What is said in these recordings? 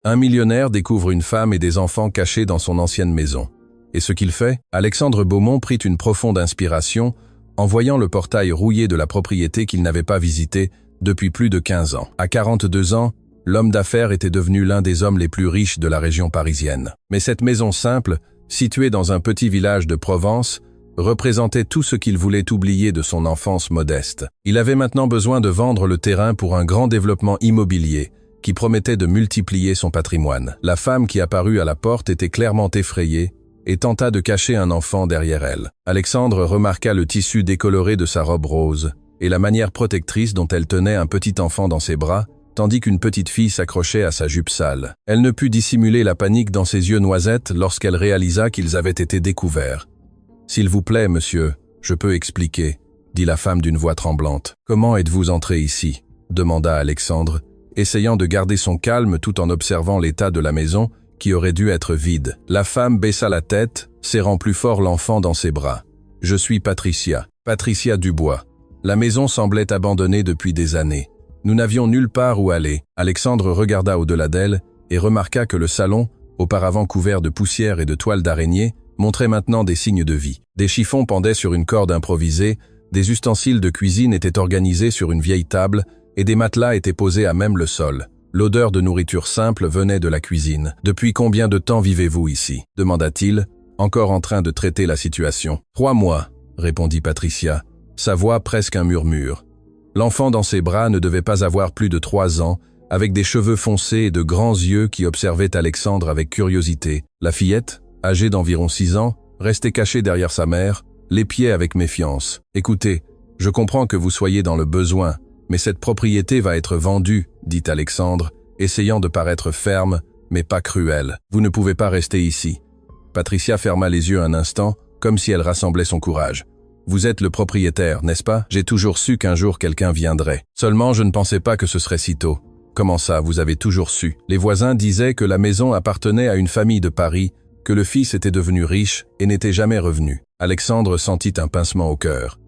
Un millionnaire découvre une femme et des enfants cachés dans son ancienne maison. Et ce qu'il fait, Alexandre Beaumont prit une profonde inspiration en voyant le portail rouillé de la propriété qu'il n'avait pas visitée depuis plus de 15 ans. À 42 ans, l'homme d'affaires était devenu l'un des hommes les plus riches de la région parisienne. Mais cette maison simple, située dans un petit village de Provence, représentait tout ce qu'il voulait oublier de son enfance modeste. Il avait maintenant besoin de vendre le terrain pour un grand développement immobilier qui promettait de multiplier son patrimoine. La femme qui apparut à la porte était clairement effrayée et tenta de cacher un enfant derrière elle. Alexandre remarqua le tissu décoloré de sa robe rose et la manière protectrice dont elle tenait un petit enfant dans ses bras, tandis qu'une petite fille s'accrochait à sa jupe sale. Elle ne put dissimuler la panique dans ses yeux noisettes lorsqu'elle réalisa qu'ils avaient été découverts. « S'il vous plaît, monsieur, je peux expliquer », dit la femme d'une voix tremblante. « Comment êtes-vous entré ici ?» demanda Alexandre, essayant de garder son calme tout en observant l'état de la maison qui aurait dû être vide. La femme baissa la tête, serrant plus fort l'enfant dans ses bras. « Je suis Patricia Dubois. La maison semblait abandonnée depuis des années. Nous n'avions nulle part où aller. » Alexandre regarda au-delà d'elle et remarqua que le salon, auparavant couvert de poussière et de toiles d'araignée, montrait maintenant des signes de vie. Des chiffons pendaient sur une corde improvisée, des ustensiles de cuisine étaient organisés sur une vieille table et des matelas étaient posés à même le sol. L'odeur de nourriture simple venait de la cuisine. « Depuis combien de temps vivez-vous ici ?» demanda-t-il, encore en train de traiter la situation. « 3 mois, répondit Patricia, sa voix presque un murmure. L'enfant dans ses bras ne devait pas avoir plus de 3 ans, avec des cheveux foncés et de grands yeux qui observaient Alexandre avec curiosité. La fillette, âgée d'environ 6 ans, restait cachée derrière sa mère, l'épiait avec méfiance. « Écoutez, je comprends que vous soyez dans le besoin, mais cette propriété va être vendue, dit Alexandre, essayant de paraître ferme, mais pas cruel. Vous ne pouvez pas rester ici. » Patricia ferma les yeux un instant, comme si elle rassemblait son courage. « Vous êtes le propriétaire, n'est-ce pas? J'ai toujours su qu'un jour quelqu'un viendrait. Seulement je ne pensais pas que ce serait si tôt. » « Comment ça, vous avez toujours su? » Les voisins disaient que la maison appartenait à une famille de Paris, que le fils était devenu riche et n'était jamais revenu. Alexandre sentit un pincement au cœur.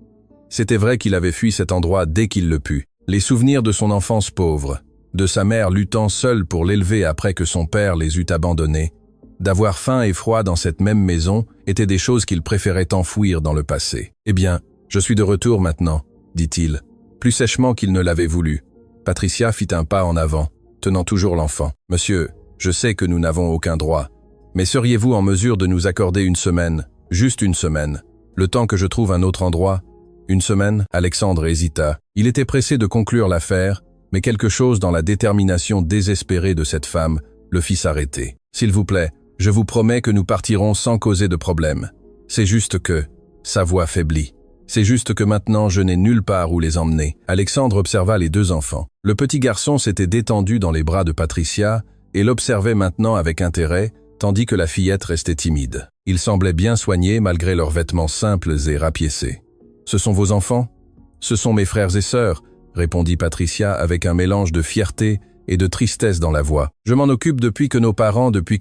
C'était vrai qu'il avait fui cet endroit dès qu'il le put. Les souvenirs de son enfance pauvre, de sa mère luttant seule pour l'élever après que son père les eut abandonnés, d'avoir faim et froid dans cette même maison étaient des choses qu'il préférait enfouir dans le passé. « Eh bien, je suis de retour maintenant, » dit-il, plus sèchement qu'il ne l'avait voulu. Patricia fit un pas en avant, tenant toujours l'enfant. « Monsieur, je sais que nous n'avons aucun droit, mais seriez-vous en mesure de nous accorder une semaine, juste une semaine, le temps que je trouve un autre endroit? » « Une semaine ?» Alexandre hésita. Il était pressé de conclure l'affaire, mais quelque chose dans la détermination désespérée de cette femme le fit s'arrêter. « S'il vous plaît, je vous promets que nous partirons sans causer de problème. C'est juste que... » Sa voix faiblit. « C'est juste que maintenant je n'ai nulle part où les emmener. » Alexandre observa les 2 enfants. Le petit garçon s'était détendu dans les bras de Patricia et l'observait maintenant avec intérêt, tandis que la fillette restait timide. Ils semblaient bien soignés malgré leurs vêtements simples et rapiécés. « Ce sont vos enfants ? » « Ce sont mes frères et sœurs, » répondit Patricia avec un mélange de fierté et de tristesse dans la voix. « Je m'en occupe depuis que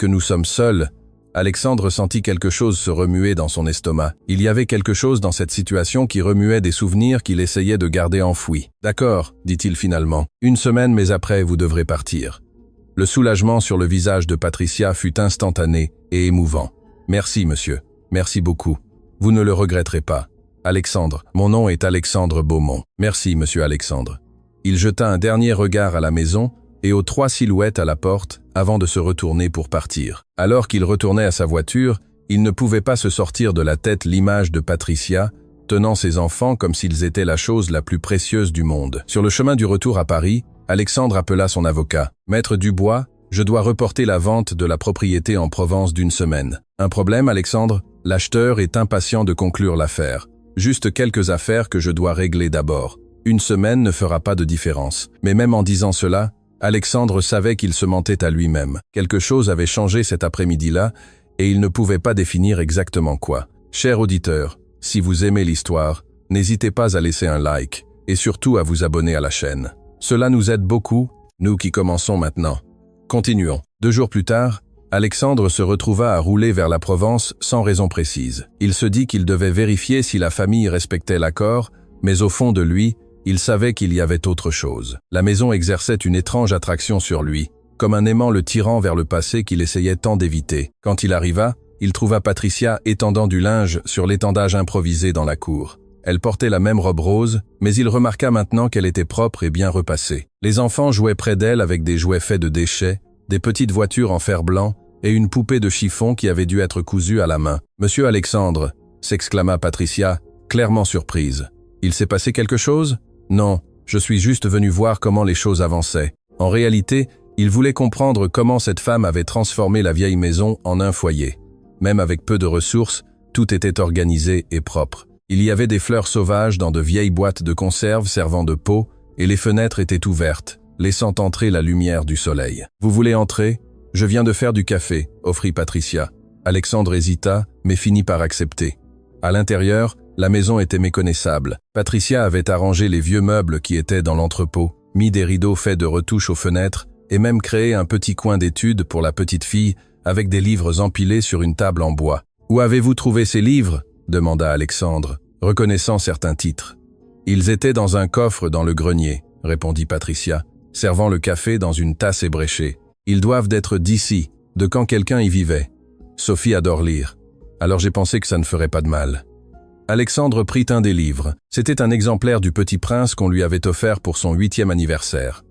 nous sommes seuls. » Alexandre sentit quelque chose se remuer dans son estomac. Il y avait quelque chose dans cette situation qui remuait des souvenirs qu'il essayait de garder enfouis. « D'accord, » dit-il finalement. « 1 semaine, mais après, vous devrez partir. » Le soulagement sur le visage de Patricia fut instantané et émouvant. « Merci, monsieur. Merci beaucoup. Vous ne le regretterez pas. » « Alexandre, mon nom est Alexandre Beaumont. »« Merci, monsieur Alexandre. » Il jeta un dernier regard à la maison et aux 3 silhouettes à la porte avant de se retourner pour partir. Alors qu'il retournait à sa voiture, il ne pouvait pas se sortir de la tête l'image de Patricia, tenant ses enfants comme s'ils étaient la chose la plus précieuse du monde. Sur le chemin du retour à Paris, Alexandre appela son avocat. « Maître Dubois, je dois reporter la vente de la propriété en Provence d'1 semaine. »« Un problème, Alexandre ? L'acheteur est impatient de conclure l'affaire. Juste quelques affaires que je dois régler d'abord. 1 semaine ne fera pas de différence. » Mais même en disant cela, Alexandre savait qu'il se mentait à lui-même. Quelque chose avait changé cet après-midi-là, et il ne pouvait pas définir exactement quoi. Cher auditeur, si vous aimez l'histoire, n'hésitez pas à laisser un like, et surtout à vous abonner à la chaîne. Cela nous aide beaucoup, nous qui commençons maintenant. Continuons. 2 jours plus tard, Alexandre se retrouva à rouler vers la Provence sans raison précise. Il se dit qu'il devait vérifier si la famille respectait l'accord, mais au fond de lui, il savait qu'il y avait autre chose. La maison exerçait une étrange attraction sur lui, comme un aimant le tirant vers le passé qu'il essayait tant d'éviter. Quand il arriva, il trouva Patricia étendant du linge sur l'étendage improvisé dans la cour. Elle portait la même robe rose, mais il remarqua maintenant qu'elle était propre et bien repassée. Les enfants jouaient près d'elle avec des jouets faits de déchets, des petites voitures en fer blanc et une poupée de chiffon qui avait dû être cousue à la main. « Monsieur Alexandre !» s'exclama Patricia, clairement surprise. « Il s'est passé quelque chose ?»« Non, je suis juste venu voir comment les choses avançaient. » En réalité, il voulait comprendre comment cette femme avait transformé la vieille maison en un foyer. Même avec peu de ressources, tout était organisé et propre. Il y avait des fleurs sauvages dans de vieilles boîtes de conserve servant de pot, et les fenêtres étaient ouvertes, laissant entrer la lumière du soleil. « Vous voulez entrer ? Je viens de faire du café », offrit Patricia. Alexandre hésita, mais finit par accepter. À l'intérieur, la maison était méconnaissable. Patricia avait arrangé les vieux meubles qui étaient dans l'entrepôt, mis des rideaux faits de retouches aux fenêtres, et même créé un petit coin d'études pour la petite fille, avec des livres empilés sur une table en bois. « Où avez-vous trouvé ces livres ?» demanda Alexandre, reconnaissant certains titres. « Ils étaient dans un coffre dans le grenier », répondit Patricia, servant le café dans une tasse ébréchée. « Ils doivent d'être d'ici, de quand quelqu'un y vivait. Sophie adore lire. Alors j'ai pensé que ça ne ferait pas de mal. » Alexandre prit un des livres. C'était un exemplaire du Petit Prince qu'on lui avait offert pour son 8e anniversaire.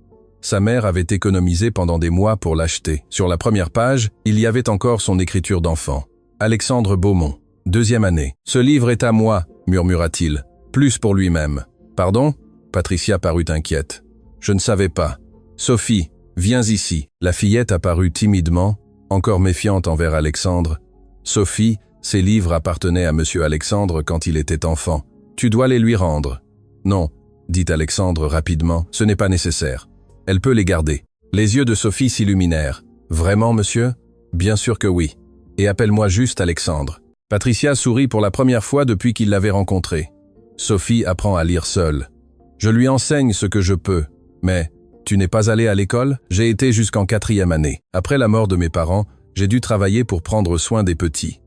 Sa mère avait économisé pendant des mois pour l'acheter. Sur la première page, il y avait encore son écriture d'enfant. Alexandre Beaumont, 2e année. « Ce livre est à moi », murmura-t-il, plus pour lui-même. « Pardon ?» Patricia parut inquiète. « Je ne savais pas. Sophie, viens ici. » La fillette apparut timidement, encore méfiante envers Alexandre. « Sophie, ces livres appartenaient à monsieur Alexandre quand il était enfant. Tu dois les lui rendre. »« Non, » dit Alexandre rapidement, « ce n'est pas nécessaire. Elle peut les garder. » Les yeux de Sophie s'illuminèrent. « Vraiment, monsieur ? » ?»« Bien sûr que oui. Et appelle-moi juste Alexandre. » Patricia sourit pour la première fois depuis qu'il l'avait rencontré. Sophie apprend à lire seule. « Je lui enseigne ce que je peux. Mais, tu n'es pas allé à l'école ? J'ai été jusqu'en 4e année. Après la mort de mes parents, j'ai dû travailler pour prendre soin des petits. »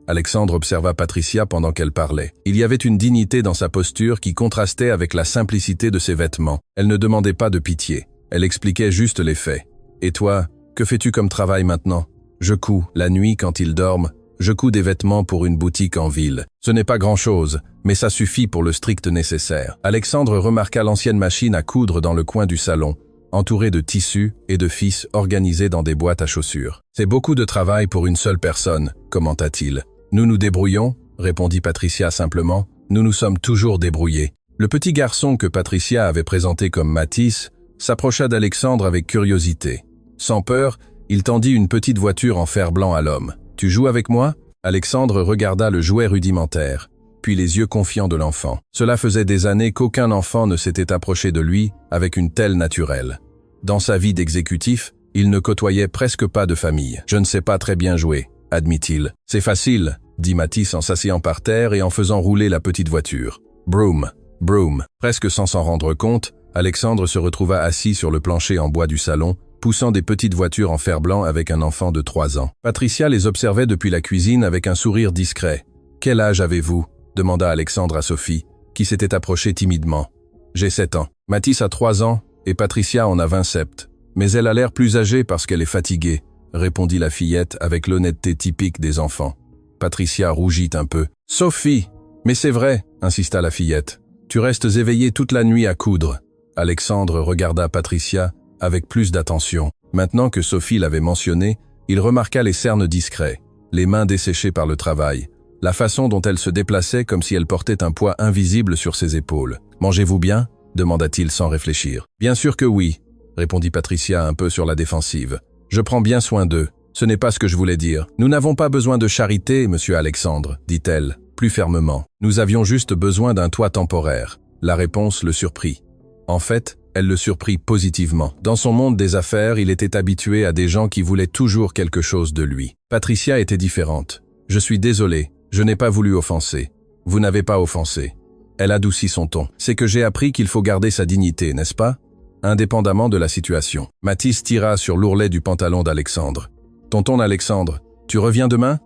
Alexandre observa Patricia pendant qu'elle parlait. Il y avait une dignité dans sa posture qui contrastait avec la simplicité de ses vêtements. Elle ne demandait pas de pitié. Elle expliquait juste les faits. « Et toi, que fais-tu comme travail maintenant ? » « Je couds, la nuit quand ils dorment, je couds des vêtements pour une boutique en ville. Ce n'est pas grand-chose, mais ça suffit pour le strict nécessaire. » Alexandre remarqua l'ancienne machine à coudre dans le coin du salon, entourée de tissus et de fils organisés dans des boîtes à chaussures. « C'est beaucoup de travail pour une seule personne, » commenta-t-il. « Nous nous débrouillons, » répondit Patricia simplement. « Nous nous sommes toujours débrouillés. » Le petit garçon que Patricia avait présenté comme Matisse s'approcha d'Alexandre avec curiosité. Sans peur, il tendit une petite voiture en fer blanc à l'homme. « Tu joues avec moi ?» Alexandre regarda le jouet rudimentaire, puis les yeux confiants de l'enfant. Cela faisait des années qu'aucun enfant ne s'était approché de lui avec une telle naturelle. Dans sa vie d'exécutif, il ne côtoyait presque pas de famille. « Je ne sais pas très bien jouer, » admit-il. « C'est facile, » dit Matisse en s'asseyant par terre et en faisant rouler la petite voiture. « Broom, broom. » Presque sans s'en rendre compte, Alexandre se retrouva assis sur le plancher en bois du salon, poussant des petites voitures en fer blanc avec un enfant de 3 ans. Patricia les observait depuis la cuisine avec un sourire discret. « Quel âge avez-vous » demanda Alexandre à Sophie, qui s'était approchée timidement. « J'ai 7 ans. Matisse a 3 ans et Patricia en a 27. Mais elle a l'air plus âgée parce qu'elle est fatiguée, » répondit la fillette avec l'honnêteté typique des enfants. Patricia rougit un peu. « Sophie !»« Mais c'est vrai, » insista la fillette. « Tu restes éveillée toute la nuit à coudre. » Alexandre regarda Patricia avec plus d'attention. Maintenant que Sophie l'avait mentionné, il remarqua les cernes discrets, les mains desséchées par le travail, la façon dont elle se déplaçait comme si elle portait un poids invisible sur ses épaules. « Mangez-vous bien ?» demanda-t-il sans réfléchir. « Bien sûr que oui, » répondit Patricia un peu sur la défensive. « Je prends bien soin d'eux. Ce n'est pas ce que je voulais dire. Nous n'avons pas besoin de charité, monsieur Alexandre, dit-elle, plus fermement. Nous avions juste besoin d'un toit temporaire. » La réponse le surprit. En fait, elle le surprit positivement. Dans son monde des affaires, il était habitué à des gens qui voulaient toujours quelque chose de lui. Patricia était différente. « Je suis désolé, je n'ai pas voulu offenser. »« Vous n'avez pas offensé. » Elle adoucit son ton. « C'est que j'ai appris qu'il faut garder sa dignité, n'est-ce pas ? Indépendamment de la situation. » Matisse tira sur l'ourlet du pantalon d'Alexandre. « Tonton Alexandre, tu reviens demain ?»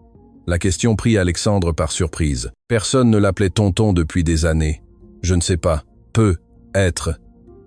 La question prit Alexandre par surprise. Personne ne l'appelait tonton depuis des années. « Je ne sais pas. Peut être.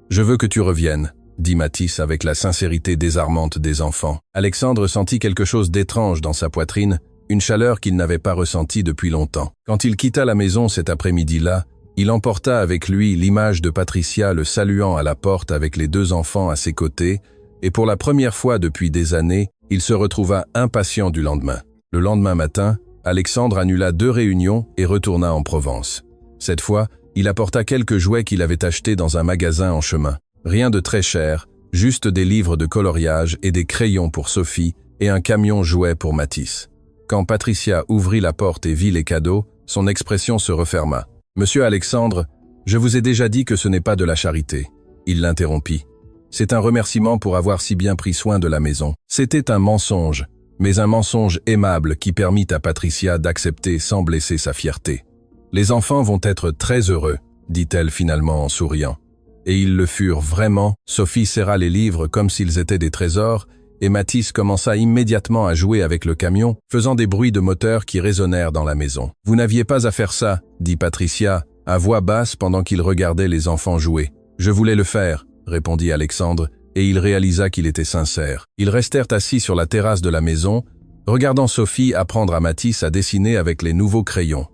Je veux que tu reviennes. » dit Mathis avec la sincérité désarmante des enfants. Alexandre sentit quelque chose d'étrange dans sa poitrine, une chaleur qu'il n'avait pas ressentie depuis longtemps. Quand il quitta la maison cet après-midi-là, il emporta avec lui l'image de Patricia le saluant à la porte avec les 2 enfants à ses côtés, et pour la première fois depuis des années, il se retrouva impatient du lendemain. Le lendemain matin, Alexandre annula 2 réunions et retourna en Provence. Cette fois, il apporta quelques jouets qu'il avait achetés dans un magasin en chemin. Rien de très cher, juste des livres de coloriage et des crayons pour Sophie et un camion jouet pour Mathis. Quand Patricia ouvrit la porte et vit les cadeaux, son expression se referma. « Monsieur Alexandre, je vous ai déjà dit que ce n'est pas de la charité. » Il l'interrompit. « C'est un remerciement pour avoir si bien pris soin de la maison. » C'était un mensonge, mais un mensonge aimable qui permit à Patricia d'accepter sans blesser sa fierté. « Les enfants vont être très heureux, » dit-elle finalement en souriant. Et ils le furent vraiment. Sophie serra les livres comme s'ils étaient des trésors, et Mathis commença immédiatement à jouer avec le camion, faisant des bruits de moteur qui résonnèrent dans la maison. « Vous n'aviez pas à faire ça, » dit Patricia, à voix basse pendant qu'il regardait les enfants jouer. « Je voulais le faire, » répondit Alexandre, et il réalisa qu'il était sincère. Ils restèrent assis sur la terrasse de la maison, regardant Sophie apprendre à Mathis à dessiner avec les nouveaux crayons.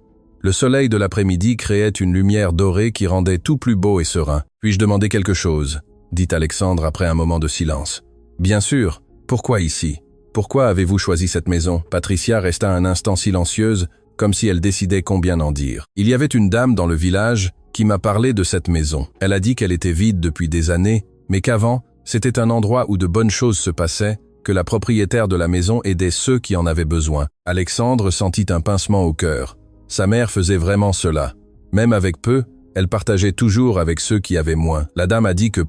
Le soleil de l'après-midi créait une lumière dorée qui rendait tout plus beau et serein. « Puis-je demander quelque chose ?» dit Alexandre après un moment de silence. « Bien sûr. Pourquoi ici? Pourquoi avez-vous choisi cette maison ?» Patricia resta un instant silencieuse, comme si elle décidait combien en dire. « Il y avait une dame dans le village qui m'a parlé de cette maison. Elle a dit qu'elle était vide depuis des années, mais qu'avant, c'était un endroit où de bonnes choses se passaient, que la propriétaire de la maison aidait ceux qui en avaient besoin. » Alexandre sentit un pincement au cœur. Sa mère faisait vraiment cela. Même avec peu, elle partageait toujours avec ceux qui avaient moins. La dame a dit que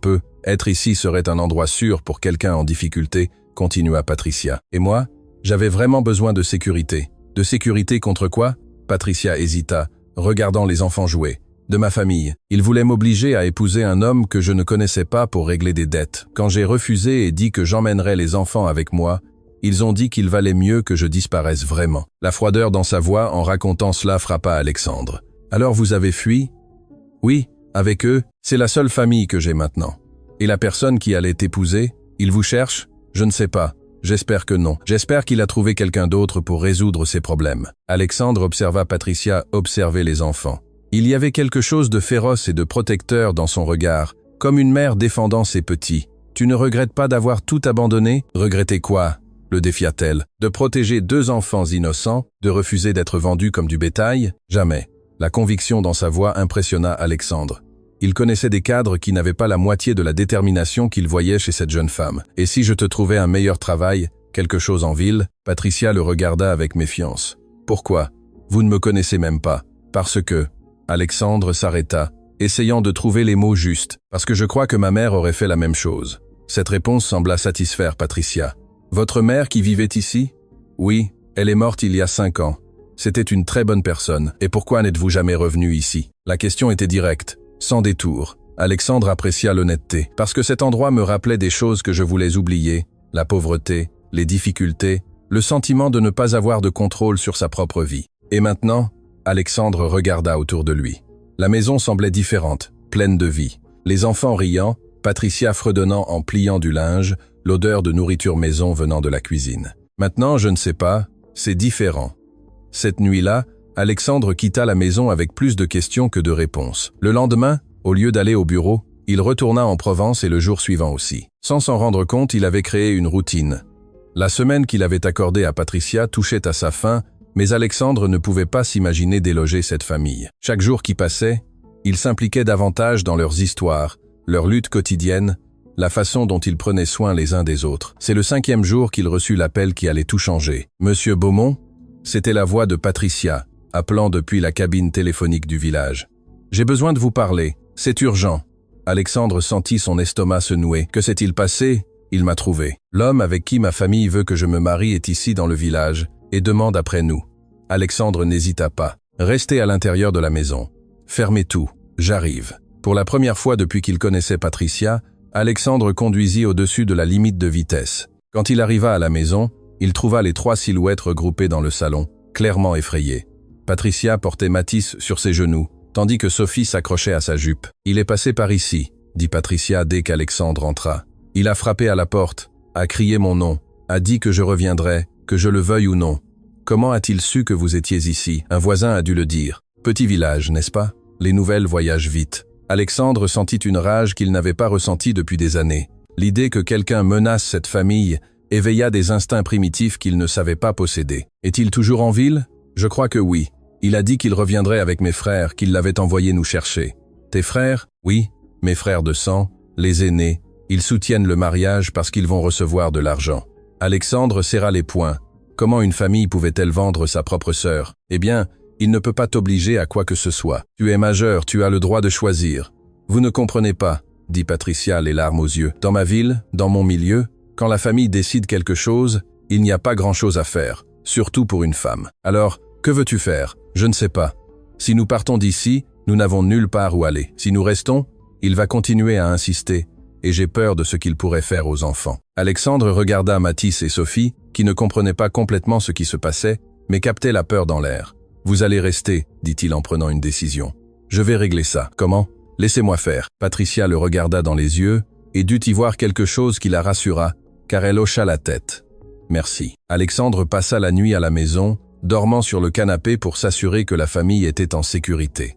être ici serait un endroit sûr pour quelqu'un en difficulté, continua Patricia. Et moi, j'avais vraiment besoin de sécurité. De sécurité contre quoi? Patricia hésita, regardant les enfants jouer. De ma famille. Ils voulaient m'obliger à épouser un homme que je ne connaissais pas pour régler des dettes. Quand j'ai refusé et dit que j'emmènerais les enfants avec moi, ils ont dit qu'il valait mieux que je disparaisse vraiment. La froideur dans sa voix en racontant cela frappa Alexandre. Alors vous avez fui? Oui, avec eux, c'est la seule famille que j'ai maintenant. Et la personne qui allait t'épouser, il vous cherche? Je ne sais pas. J'espère que non. J'espère qu'il a trouvé quelqu'un d'autre pour résoudre ses problèmes. Alexandre observa Patricia observer les enfants. Il y avait quelque chose de féroce et de protecteur dans son regard, comme une mère défendant ses petits. Tu ne regrettes pas d'avoir tout abandonné? Regretter quoi? Le défia-t-elle. De protéger 2 enfants innocents, de refuser d'être vendus comme du bétail? Jamais. La conviction dans sa voix impressionna Alexandre. Il connaissait des cadres qui n'avaient pas la moitié de la détermination qu'il voyait chez cette jeune femme. Et si je te trouvais un meilleur travail, quelque chose en ville? Patricia le regarda avec méfiance. Pourquoi? Vous ne me connaissez même pas. Parce que... Alexandre s'arrêta, essayant de trouver les mots justes. Parce que je crois que ma mère aurait fait la même chose. Cette réponse sembla satisfaire Patricia. Votre mère qui vivait ici? Oui, elle est morte il y a 5 ans. C'était une très bonne personne. Et pourquoi n'êtes-vous jamais revenu ici? La question était directe. Sans détour. Alexandre apprécia l'honnêteté, parce que cet endroit me rappelait des choses que je voulais oublier, la pauvreté, les difficultés, le sentiment de ne pas avoir de contrôle sur sa propre vie. Et maintenant, Alexandre regarda autour de lui. La maison semblait différente, pleine de vie. Les enfants riant, Patricia fredonnant en pliant du linge, l'odeur de nourriture maison venant de la cuisine. Maintenant, je ne sais pas, c'est différent. Cette nuit-là, Alexandre quitta la maison avec plus de questions que de réponses. Le lendemain, au lieu d'aller au bureau, il retourna en Provence et le jour suivant aussi. Sans s'en rendre compte, il avait créé une routine. La semaine qu'il avait accordée à Patricia touchait à sa fin, mais Alexandre ne pouvait pas s'imaginer déloger cette famille. Chaque jour qui passait, il s'impliquait davantage dans leurs histoires, leurs luttes quotidiennes, la façon dont ils prenaient soin les uns des autres. C'est le 5e jour qu'il reçut l'appel qui allait tout changer. « Monsieur Beaumont ?» C'était la voix de Patricia, appelant depuis la cabine téléphonique du village. « J'ai besoin de vous parler. C'est urgent. » Alexandre sentit son estomac se nouer. « Que s'est-il passé ?» Il m'a trouvé. « L'homme avec qui ma famille veut que je me marie est ici dans le village et demande après nous. » Alexandre n'hésita pas. « Restez à l'intérieur de la maison. Fermez tout. J'arrive. » Pour la première fois depuis qu'il connaissait Patricia, Alexandre conduisit au-dessus de la limite de vitesse. Quand il arriva à la maison, il trouva les 3 silhouettes regroupées dans le salon, clairement effrayées. Patricia portait Mathis sur ses genoux, tandis que Sophie s'accrochait à sa jupe. « Il est passé par ici. » dit Patricia dès qu'Alexandre entra. Il a frappé à la porte, a crié mon nom, a dit que je reviendrais, que je le veuille ou non. Comment a-t-il su que vous étiez ici? Un voisin a dû le dire. Petit village, n'est-ce pas? Les nouvelles voyagent vite. Alexandre sentit une rage qu'il n'avait pas ressentie depuis des années. L'idée que quelqu'un menace cette famille éveilla des instincts primitifs qu'il ne savait pas posséder. Est-il toujours en ville? Je crois que oui. Il a dit qu'il reviendrait avec mes frères, qu'il l'avait envoyé nous chercher. Tes frères? Oui, mes frères de sang, les aînés. Ils soutiennent le mariage parce qu'ils vont recevoir de l'argent. Alexandre serra les poings. Comment une famille pouvait-elle vendre sa propre sœur? Eh bien, il ne peut pas t'obliger à quoi que ce soit. Tu es majeur, tu as le droit de choisir. Vous ne comprenez pas, dit Patricia les larmes aux yeux. Dans ma ville, dans mon milieu, quand la famille décide quelque chose, il n'y a pas grand-chose à faire, surtout pour une femme. Alors, que veux-tu faire? Je ne sais pas. Si nous partons d'ici, nous n'avons nulle part où aller. Si nous restons, il va continuer à insister, et j'ai peur de ce qu'il pourrait faire aux enfants. Alexandre regarda Mathis et Sophie, qui ne comprenaient pas complètement ce qui se passait, mais captaient la peur dans l'air. Vous allez rester, dit-il en prenant une décision. Je vais régler ça. Comment? Laissez-moi faire. Patricia le regarda dans les yeux, et dut y voir quelque chose qui la rassura, car elle hocha la tête. Merci. Alexandre passa la nuit à la maison, dormant sur le canapé pour s'assurer que la famille était en sécurité.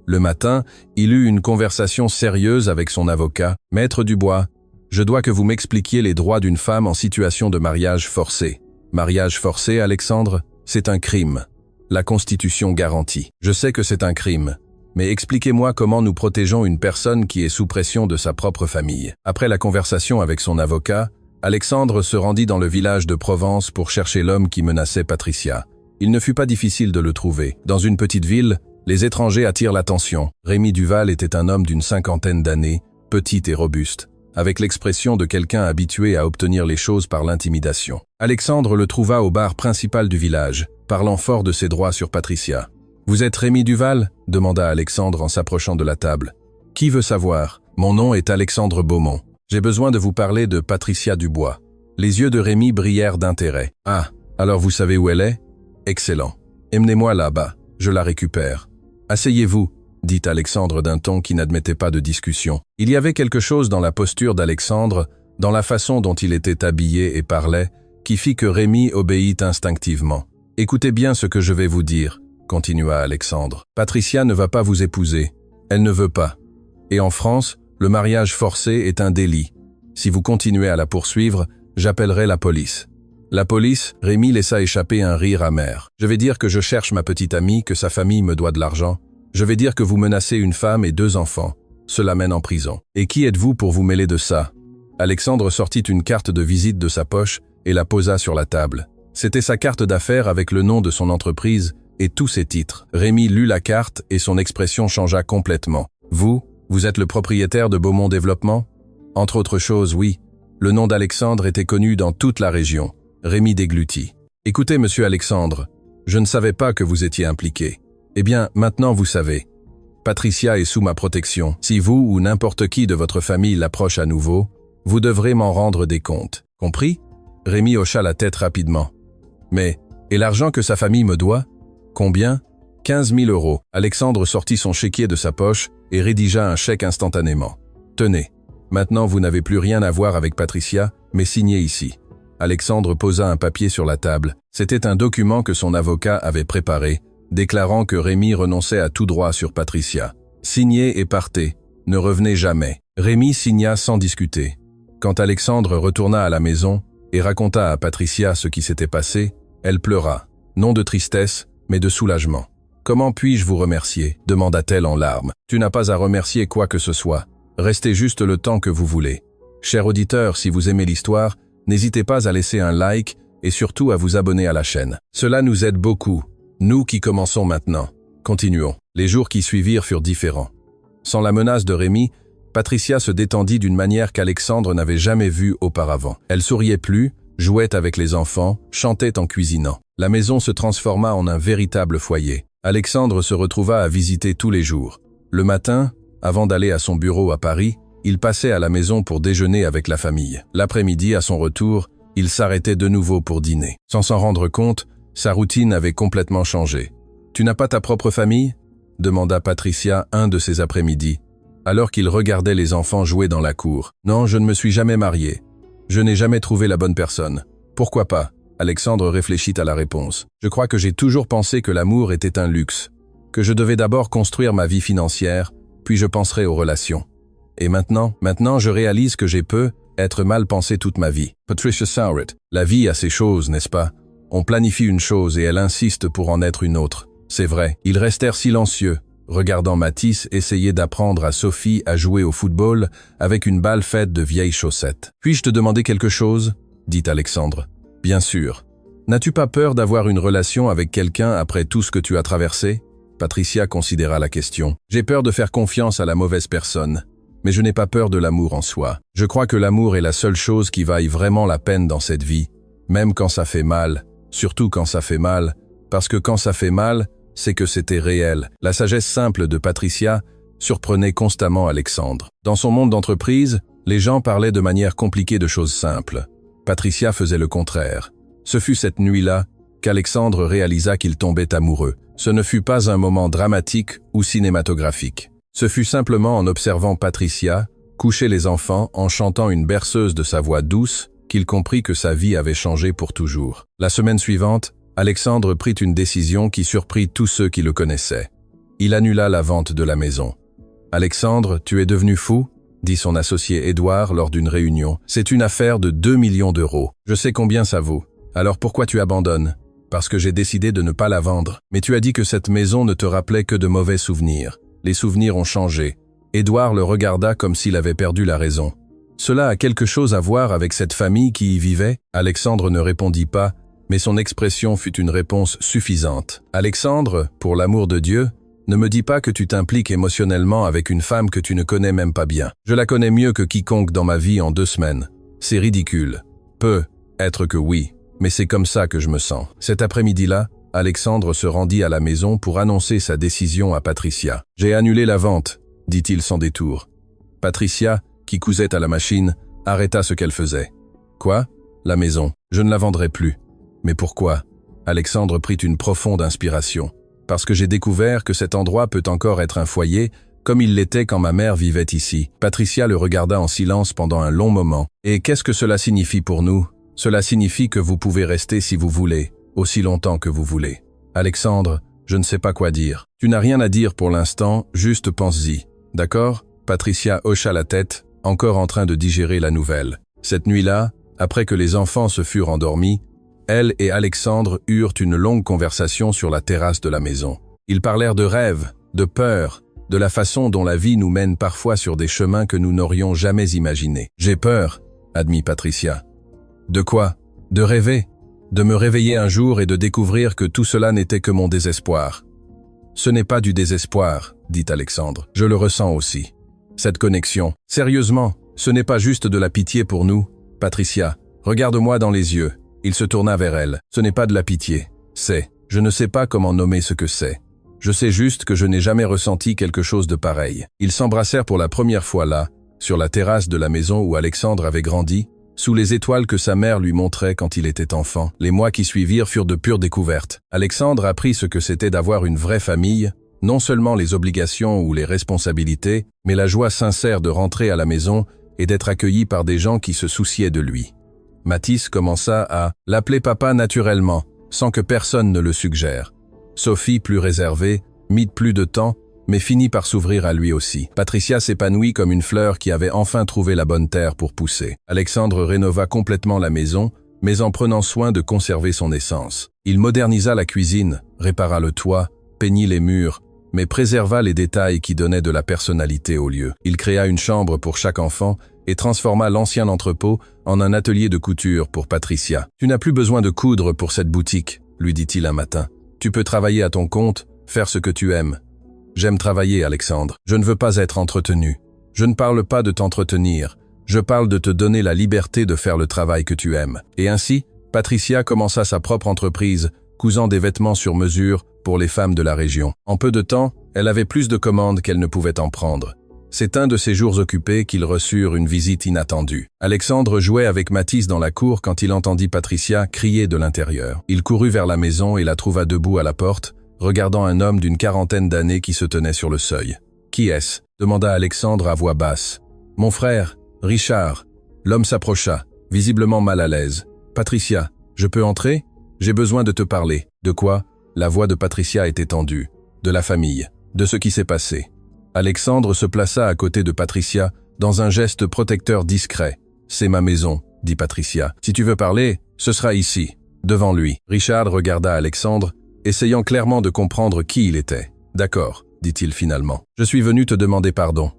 Le matin, il eut une conversation sérieuse avec son avocat. « Maître Dubois, je dois que vous m'expliquiez les droits d'une femme en situation de mariage forcé. » « Mariage forcé, Alexandre, c'est un crime. La Constitution garantit. Je sais que c'est un crime. Mais expliquez-moi comment nous protégeons une personne qui est sous pression de sa propre famille. » Après la conversation avec son avocat, Alexandre se rendit dans le village de Provence pour chercher l'homme qui menaçait Patricia. Il ne fut pas difficile de le trouver. Dans une petite ville, les étrangers attirent l'attention. Rémi Duval était un homme d'une 50aine d'années, petit et robuste, avec l'expression de quelqu'un habitué à obtenir les choses par l'intimidation. Alexandre le trouva au bar principal du village, parlant fort de ses droits sur Patricia. « Vous êtes Rémi Duval ?» demanda Alexandre en s'approchant de la table. « Qui veut savoir? Mon nom est Alexandre Beaumont. J'ai besoin de vous parler de Patricia Dubois. » Les yeux de Rémi brillèrent d'intérêt. « Ah, alors vous savez où elle est? Excellent. Emmenez-moi là-bas, je la récupère. » « Asseyez-vous, » dit Alexandre d'un ton qui n'admettait pas de discussion. Il y avait quelque chose dans la posture d'Alexandre, dans la façon dont il était habillé et parlait, qui fit que Rémi obéit instinctivement. « Écoutez bien ce que je vais vous dire, » continua Alexandre. « Patricia ne va pas vous épouser. Elle ne veut pas. Et en France, le mariage forcé est un délit. Si vous continuez à la poursuivre, j'appellerai la police. » La police, Rémi laissa échapper un rire amer. « Je vais dire que je cherche ma petite amie, que sa famille me doit de l'argent. Je vais dire que vous menacez une femme et 2 enfants. Cela mène en prison. Et qui êtes-vous pour vous mêler de ça ?» Alexandre sortit une carte de visite de sa poche et la posa sur la table. C'était sa carte d'affaires avec le nom de son entreprise et tous ses titres. Rémi lut la carte et son expression changea complètement. « Vous êtes le propriétaire de Beaumont Développement ?» Entre autres choses, oui. Le nom d'Alexandre était connu dans toute la région. Rémi déglutit. « Écoutez, monsieur Alexandre, je ne savais pas que vous étiez impliqué. Eh bien, maintenant vous savez. Patricia est sous ma protection. Si vous ou n'importe qui de votre famille l'approche à nouveau, vous devrez m'en rendre des comptes. Compris ?» Rémi hocha la tête rapidement. « Mais, et l'argent que sa famille me doit? Combien? 15 000 €. Alexandre sortit son chéquier de sa poche et rédigea un chèque instantanément. « Tenez, maintenant vous n'avez plus rien à voir avec Patricia, mais signez ici. » Alexandre posa un papier sur la table. C'était un document que son avocat avait préparé, déclarant que Rémi renonçait à tout droit sur Patricia. Signez et partez. Ne revenez jamais. Rémi signa sans discuter. Quand Alexandre retourna à la maison et raconta à Patricia ce qui s'était passé, elle pleura, non de tristesse, mais de soulagement. « Comment puis-je vous remercier ?» demanda-t-elle en larmes. « Tu n'as pas à remercier quoi que ce soit. Restez juste le temps que vous voulez. Cher auditeur, si vous aimez l'histoire, n'hésitez pas à laisser un like et surtout à vous abonner à la chaîne. Cela nous aide beaucoup. Nous qui commençons maintenant. Continuons. Les jours qui suivirent furent différents. Sans la menace de Rémi, Patricia se détendit d'une manière qu'Alexandre n'avait jamais vue auparavant. Elle souriait plus, jouait avec les enfants, chantait en cuisinant. La maison se transforma en un véritable foyer. Alexandre se retrouva à visiter tous les jours. Le matin, avant d'aller à son bureau à Paris, il passait à la maison pour déjeuner avec la famille. L'après-midi, à son retour, il s'arrêtait de nouveau pour dîner. Sans s'en rendre compte, sa routine avait complètement changé. « Tu n'as pas ta propre famille ?» demanda Patricia un de ces après-midi. alors qu'il regardait les enfants jouer dans la cour. « Non, je ne me suis jamais marié. Je n'ai jamais trouvé la bonne personne. »« Pourquoi pas ?» Alexandre réfléchit à la réponse. « Je crois que j'ai toujours pensé que l'amour était un luxe, que je devais d'abord construire ma vie financière, puis je penserai aux relations. Et maintenant, je réalise que j'ai être mal pensé toute ma vie. » Patricia Sourit. « La vie a ses choses, n'est-ce pas? On planifie une chose et elle insiste pour en être une autre. C'est vrai. » Ils restèrent silencieux, regardant Mathis essayer d'apprendre à Sophie à jouer au football avec une balle faite de vieilles chaussettes. « Puis-je te demander quelque chose ?» dit Alexandre. « Bien sûr. N'as-tu pas peur d'avoir une relation avec quelqu'un après tout ce que tu as traversé ?» Patricia considéra la question. « J'ai peur de faire confiance à la mauvaise personne. Mais je n'ai pas peur de l'amour en soi. Je crois que l'amour est la seule chose qui vaille vraiment la peine dans cette vie, même quand ça fait mal, surtout quand ça fait mal, parce que quand ça fait mal, c'est que c'était réel. » La sagesse simple de Patricia surprenait constamment Alexandre. Dans son monde d'entreprise, les gens parlaient de manière compliquée de choses simples. Patricia faisait le contraire. Ce fut cette nuit-là qu'Alexandre réalisa qu'il tombait amoureux. Ce ne fut pas un moment dramatique ou cinématographique. Ce fut simplement en observant Patricia coucher les enfants en chantant une berceuse de sa voix douce qu'il comprit que sa vie avait changé pour toujours. La semaine suivante, Alexandre prit une décision qui surprit tous ceux qui le connaissaient. Il annula la vente de la maison. « Alexandre, tu es devenu fou ?» dit son associé Édouard lors d'une réunion. « C'est une affaire de 2 millions d'euros. Je sais combien ça vaut. Alors pourquoi tu abandonnes ? » « Parce que j'ai décidé de ne pas la vendre. Mais tu as dit que cette maison ne te rappelait que de mauvais souvenirs. Les souvenirs ont changé. » Édouard le regarda comme s'il avait perdu la raison. « Cela a quelque chose à voir avec cette famille qui y vivait ?» Alexandre ne répondit pas, mais son expression fut une réponse suffisante. « Alexandre, pour l'amour de Dieu, ne me dis pas que tu t'impliques émotionnellement avec une femme que tu ne connais même pas bien. Je la connais mieux que quiconque dans ma vie en 2 semaines. C'est ridicule. Peut-être que oui, mais c'est comme ça que je me sens. » Cet après-midi-là, Alexandre se rendit à la maison pour annoncer sa décision à Patricia. « J'ai annulé la vente », dit-il sans détour. Patricia, qui cousait à la machine, arrêta ce qu'elle faisait. « Quoi ? La maison. Je ne la vendrai plus. » « Mais pourquoi ?» Alexandre prit une profonde inspiration. « Parce que j'ai découvert que cet endroit peut encore être un foyer, comme il l'était quand ma mère vivait ici. » Patricia le regarda en silence pendant un long moment. « Et qu'est-ce que cela signifie pour nous ? Cela signifie que vous pouvez rester si vous voulez, aussi longtemps que vous voulez. » Alexandre, je ne sais pas quoi dire. Tu n'as rien à dire pour l'instant, juste pense-y. D'accord ? Patricia hocha la tête, encore en train de digérer la nouvelle. Cette nuit-là, après que les enfants se furent endormis, elle et Alexandre eurent une longue conversation sur la terrasse de la maison. Ils parlèrent de rêves, de peur, de la façon dont la vie nous mène parfois sur des chemins que nous n'aurions jamais imaginés. « J'ai peur », admit Patricia. « De quoi ? De rêver ? De me réveiller un jour et de découvrir que tout cela n'était que mon désespoir. »« Ce n'est pas du désespoir, » dit Alexandre. « Je le ressens aussi. Cette connexion. Sérieusement, ce n'est pas juste de la pitié pour nous. Patricia, regarde-moi dans les yeux. » Il se tourna vers elle. « Ce n'est pas de la pitié. Je ne sais pas comment nommer ce que c'est. Je sais juste que je n'ai jamais ressenti quelque chose de pareil. » Ils s'embrassèrent pour la première fois là, sur la terrasse de la maison où Alexandre avait grandi, sous les étoiles que sa mère lui montrait quand il était enfant. Les mois qui suivirent furent de pures découvertes. Alexandre apprit ce que c'était d'avoir une vraie famille, non seulement les obligations ou les responsabilités, mais la joie sincère de rentrer à la maison et d'être accueilli par des gens qui se souciaient de lui. Mathis commença à l'appeler papa naturellement, sans que personne ne le suggère. Sophie, plus réservée, mit plus de temps, mais finit par s'ouvrir à lui aussi. Patricia s'épanouit comme une fleur qui avait enfin trouvé la bonne terre pour pousser. Alexandre rénova complètement la maison, mais en prenant soin de conserver son essence. Il modernisa la cuisine, répara le toit, peignit les murs, mais préserva les détails qui donnaient de la personnalité au lieu. Il créa une chambre pour chaque enfant et transforma l'ancien entrepôt en un atelier de couture pour Patricia. « Tu n'as plus besoin de coudre pour cette boutique, » lui dit-il un matin. « Tu peux travailler à ton compte, faire ce que tu aimes. » « J'aime travailler, Alexandre. Je ne veux pas être entretenu. Je ne parle pas de t'entretenir. Je parle de te donner la liberté de faire le travail que tu aimes. » Et ainsi, Patricia commença sa propre entreprise, cousant des vêtements sur mesure pour les femmes de la région. En peu de temps, elle avait plus de commandes qu'elle ne pouvait en prendre. C'est un de ces jours occupés qu'ils reçurent une visite inattendue. Alexandre jouait avec Mathis dans la cour quand il entendit Patricia crier de l'intérieur. Il courut vers la maison et la trouva debout à la porte, regardant un homme d'une 40aine d'années qui se tenait sur le seuil. « Qui est-ce » demanda Alexandre à voix basse. « Mon frère, Richard. » L'homme s'approcha, visiblement mal à l'aise. « Patricia, je peux entrer? J'ai besoin de te parler. » De quoi? La voix de Patricia était tendue. De la famille, de ce qui s'est passé. Alexandre se plaça à côté de Patricia dans un geste protecteur discret. « C'est ma maison, » dit Patricia. « Si tu veux parler, ce sera ici, devant lui. » Richard regarda Alexandre, essayant clairement de comprendre qui il était. « D'accord, » dit-il finalement. « Je suis venu te demander pardon.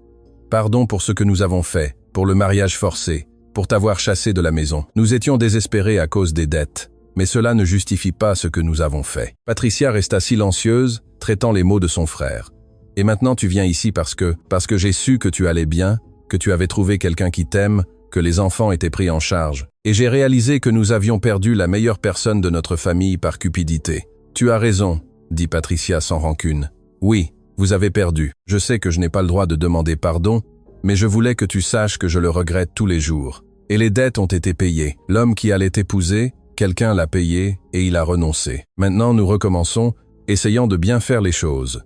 Pardon pour ce que nous avons fait, pour le mariage forcé, pour t'avoir chassé de la maison. Nous étions désespérés à cause des dettes, mais cela ne justifie pas ce que nous avons fait. » Patricia resta silencieuse, traitant les mots de son frère. « Et maintenant tu viens ici parce que j'ai su que tu allais bien, que tu avais trouvé quelqu'un qui t'aime, que les enfants étaient pris en charge. Et j'ai réalisé que nous avions perdu la meilleure personne de notre famille par cupidité. Tu as raison, » dit Patricia sans rancune. « Oui, vous avez perdu. Je sais que je n'ai pas le droit de demander pardon, mais je voulais que tu saches que je le regrette tous les jours. Et les dettes ont été payées. L'homme qui allait t'épouser, quelqu'un l'a payé et il a renoncé. Maintenant nous recommençons, essayant de bien faire les choses. »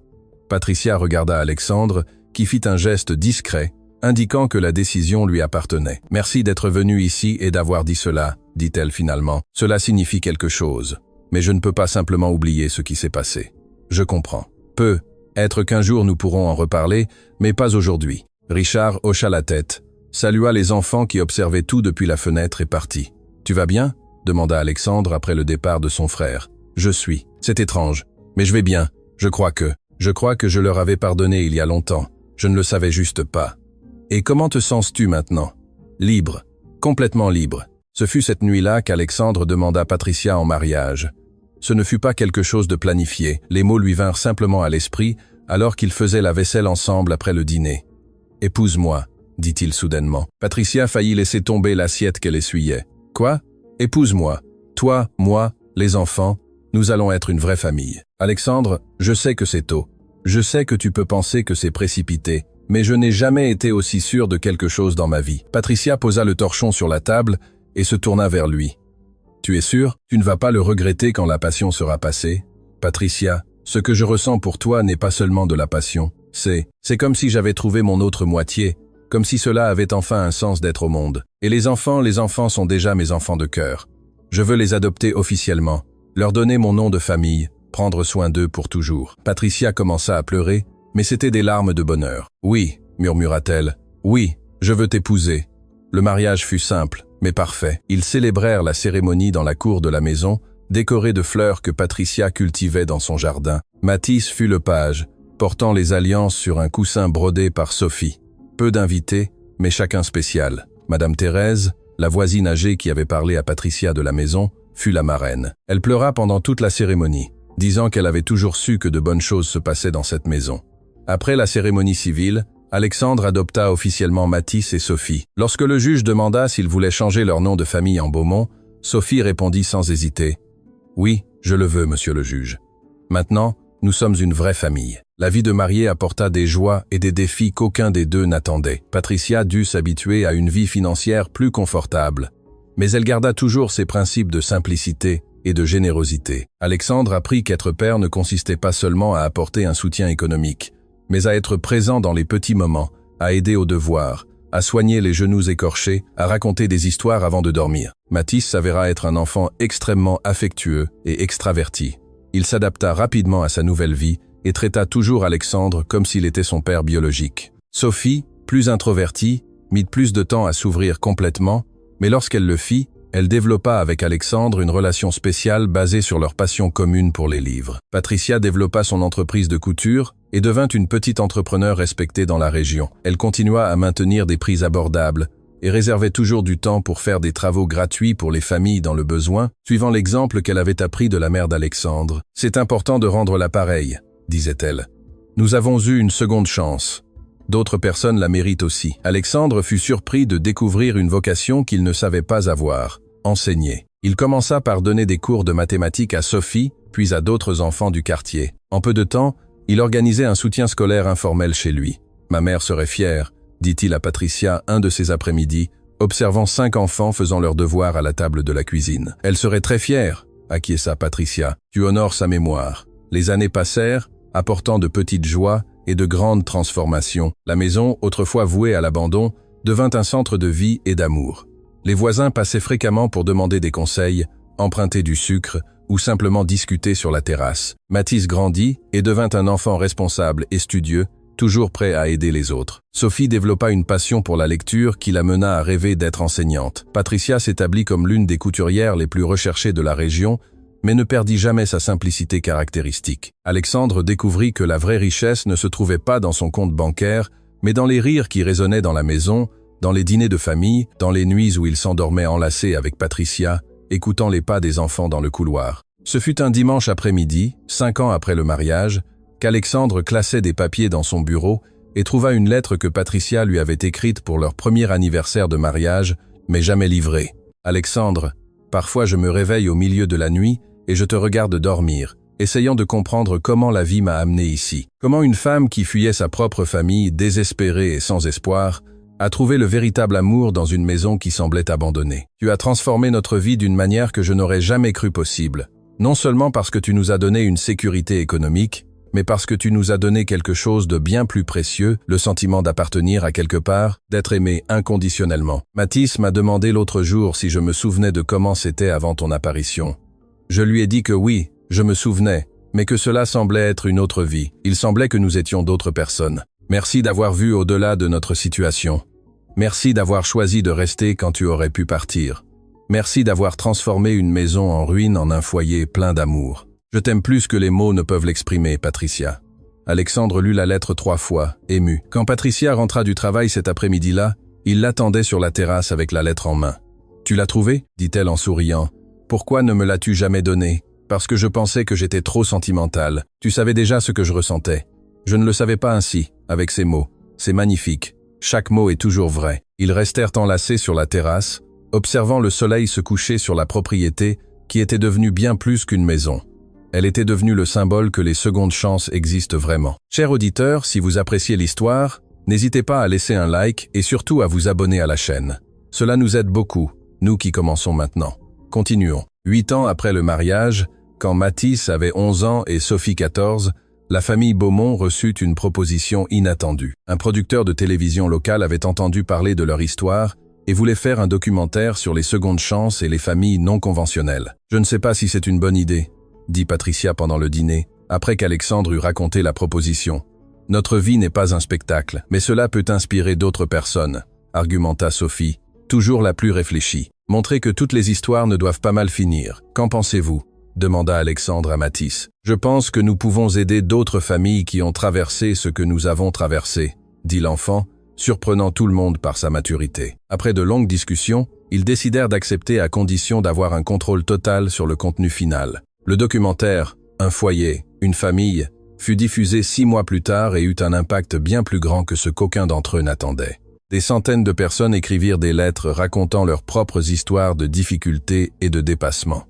Patricia regarda Alexandre, qui fit un geste discret, indiquant que la décision lui appartenait. « Merci d'être venu ici et d'avoir dit cela, » dit-elle finalement. « Cela signifie quelque chose, mais je ne peux pas simplement oublier ce qui s'est passé. Je comprends. Peut-être qu'un jour nous pourrons en reparler, mais pas aujourd'hui. » Richard hocha la tête, salua les enfants qui observaient tout depuis la fenêtre et partit. « Tu vas bien ?» demanda Alexandre après le départ de son frère. « Je suis. C'est étrange, mais je vais bien. Je crois que je leur avais pardonné il y a longtemps. Je ne le savais juste pas. » « Et comment te sens-tu maintenant? » « Libre. Complètement libre. » Ce fut cette nuit-là qu'Alexandre demanda Patricia en mariage. Ce ne fut pas quelque chose de planifié. Les mots lui vinrent simplement à l'esprit alors qu'ils faisaient la vaisselle ensemble après le dîner. « Épouse-moi, » dit-il soudainement. Patricia faillit laisser tomber l'assiette qu'elle essuyait. « Quoi? Épouse-moi. Toi, moi, les enfants, nous allons être une vraie famille. » « Alexandre, je sais que c'est tôt. Je sais que tu peux penser que c'est précipité. Mais je n'ai jamais été aussi sûr de quelque chose dans ma vie. » Patricia posa le torchon sur la table et se tourna vers lui. « Tu es sûr? Tu ne vas pas le regretter quand la passion sera passée? » « Patricia, ce que je ressens pour toi n'est pas seulement de la passion. C'est comme si j'avais trouvé mon autre moitié, comme si cela avait enfin un sens d'être au monde. Et les enfants sont déjà mes enfants de cœur. Je veux les adopter officiellement, leur donner mon nom de famille, prendre soin d'eux pour toujours. » Patricia commença à pleurer, mais c'était des larmes de bonheur. « Oui, » murmura-t-elle, « oui, je veux t'épouser. » Le mariage fut simple, mais parfait. Ils célébrèrent la cérémonie dans la cour de la maison, décorée de fleurs que Patricia cultivait dans son jardin. Mathis fut le page, portant les alliances sur un coussin brodé par Sophie. Peu d'invités, mais chacun spécial. Madame Thérèse, la voisine âgée qui avait parlé à Patricia de la maison, fut la marraine. Elle pleura pendant toute la cérémonie, disant qu'elle avait toujours su que de bonnes choses se passaient dans cette maison. Après la cérémonie civile, Alexandre adopta officiellement Mathis et Sophie. Lorsque le juge demanda s'ils voulaient changer leur nom de famille en Beaumont, Sophie répondit sans hésiter. « Oui, je le veux, monsieur le juge. Maintenant, nous sommes une vraie famille. » La vie de mariée apporta des joies et des défis qu'aucun des deux n'attendait. Patricia dut s'habituer à une vie financière plus confortable, mais elle garda toujours ses principes de simplicité et de générosité. Alexandre apprit qu'être père ne consistait pas seulement à apporter un soutien économique, mais à être présent dans les petits moments, à aider aux devoirs, à soigner les genoux écorchés, à raconter des histoires avant de dormir. Mathis s'avéra être un enfant extrêmement affectueux et extraverti. Il s'adapta rapidement à sa nouvelle vie et traita toujours Alexandre comme s'il était son père biologique. Sophie, plus introvertie, mit plus de temps à s'ouvrir complètement, mais lorsqu'elle le fit, elle développa avec Alexandre une relation spéciale basée sur leur passion commune pour les livres. Patricia développa son entreprise de couture et devint une petite entrepreneur respectée dans la région. Elle continua à maintenir des prix abordables et réservait toujours du temps pour faire des travaux gratuits pour les familles dans le besoin, suivant l'exemple qu'elle avait appris de la mère d'Alexandre. « C'est important de rendre l'appareil, » disait-elle. « Nous avons eu une seconde chance. D'autres personnes la méritent aussi. » Alexandre fut surpris de découvrir une vocation qu'il ne savait pas avoir, enseigner. Il commença par donner des cours de mathématiques à Sophie, puis à d'autres enfants du quartier. En peu de temps, il organisait un soutien scolaire informel chez lui. « Ma mère serait fière », dit-il à Patricia un de ces après-midi, observant 5 enfants faisant leurs devoirs à la table de la cuisine. « Elle serait très fière », acquiesça Patricia. « Tu honores sa mémoire. » Les années passèrent, apportant de petites joies et de grandes transformations. La maison, autrefois vouée à l'abandon, devint un centre de vie et d'amour. Les voisins passaient fréquemment pour demander des conseils, emprunter du sucre ou simplement discuter sur la terrasse. Mathis grandit et devint un enfant responsable et studieux, toujours prêt à aider les autres. Sophie développa une passion pour la lecture qui la mena à rêver d'être enseignante. Patricia s'établit comme l'une des couturières les plus recherchées de la région, mais ne perdit jamais sa simplicité caractéristique. Alexandre découvrit que la vraie richesse ne se trouvait pas dans son compte bancaire, mais dans les rires qui résonnaient dans la maison, dans les dîners de famille, dans les nuits où il s'endormait enlacé avec Patricia, écoutant les pas des enfants dans le couloir. Ce fut un dimanche après-midi, 5 ans après le mariage, qu'Alexandre classait des papiers dans son bureau et trouva une lettre que Patricia lui avait écrite pour leur premier anniversaire de mariage, mais jamais livrée. « Alexandre, parfois je me réveille au milieu de la nuit et je te regarde dormir, essayant de comprendre comment la vie m'a amené ici. Comment une femme qui fuyait sa propre famille, désespérée et sans espoir, a trouvé le véritable amour dans une maison qui semblait abandonnée. Tu as transformé notre vie d'une manière que je n'aurais jamais cru possible. Non seulement parce que tu nous as donné une sécurité économique, mais parce que tu nous as donné quelque chose de bien plus précieux, le sentiment d'appartenir à quelque part, d'être aimé inconditionnellement. Mathis m'a demandé l'autre jour si je me souvenais de comment c'était avant ton apparition. Je lui ai dit que oui, je me souvenais, mais que cela semblait être une autre vie. Il semblait que nous étions d'autres personnes. Merci d'avoir vu au-delà de notre situation. Merci d'avoir choisi de rester quand tu aurais pu partir. Merci d'avoir transformé une maison en ruine en un foyer plein d'amour. Je t'aime plus que les mots ne peuvent l'exprimer, Patricia. Alexandre lut la lettre 3 fois, ému. Quand Patricia rentra du travail cet après-midi-là, il l'attendait sur la terrasse avec la lettre en main. « Tu l'as trouvée ?» dit-elle en souriant. « Pourquoi ne me l'as-tu jamais donnée ? Parce que je pensais que j'étais trop sentimentale. Tu savais déjà ce que je ressentais. Je ne le savais pas ainsi, avec ces mots. C'est magnifique. Chaque mot est toujours vrai. » Ils restèrent enlacés sur la terrasse, observant le soleil se coucher sur la propriété qui était devenue bien plus qu'une maison. Elle était devenue le symbole que les secondes chances existent vraiment. Chers auditeurs, si vous appréciez l'histoire, n'hésitez pas à laisser un like et surtout à vous abonner à la chaîne. Cela nous aide beaucoup, nous qui commençons maintenant. Continuons. 8 ans après le mariage, quand Mathis avait 11 ans et Sophie 14, la famille Beaumont reçut une proposition inattendue. Un producteur de télévision local avait entendu parler de leur histoire et voulait faire un documentaire sur les secondes chances et les familles non conventionnelles. « Je ne sais pas si c'est une bonne idée », dit Patricia pendant le dîner, après qu'Alexandre eut raconté la proposition. « Notre vie n'est pas un spectacle, mais cela peut inspirer d'autres personnes », argumenta Sophie, toujours la plus réfléchie. « Montrer que toutes les histoires ne doivent pas mal finir. Qu'en pensez-vous » demanda Alexandre à Mathis. « Je pense que nous pouvons aider d'autres familles qui ont traversé ce que nous avons traversé », dit l'enfant, surprenant tout le monde par sa maturité. Après de longues discussions, ils décidèrent d'accepter à condition d'avoir un contrôle total sur le contenu final. Le documentaire « Un foyer, une famille » fut diffusé 6 mois plus tard et eut un impact bien plus grand que ce qu'aucun d'entre eux n'attendait. Des centaines de personnes écrivirent des lettres racontant leurs propres histoires de difficultés et de dépassement.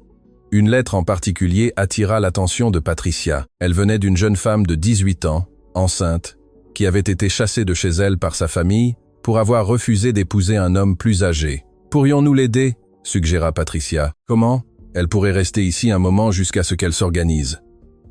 Une lettre en particulier attira l'attention de Patricia. Elle venait d'une jeune femme de 18 ans, enceinte, qui avait été chassée de chez elle par sa famille pour avoir refusé d'épouser un homme plus âgé. « Pourrions-nous l'aider ?» suggéra Patricia. « Comment ? Elle pourrait rester ici un moment jusqu'à ce qu'elle s'organise. »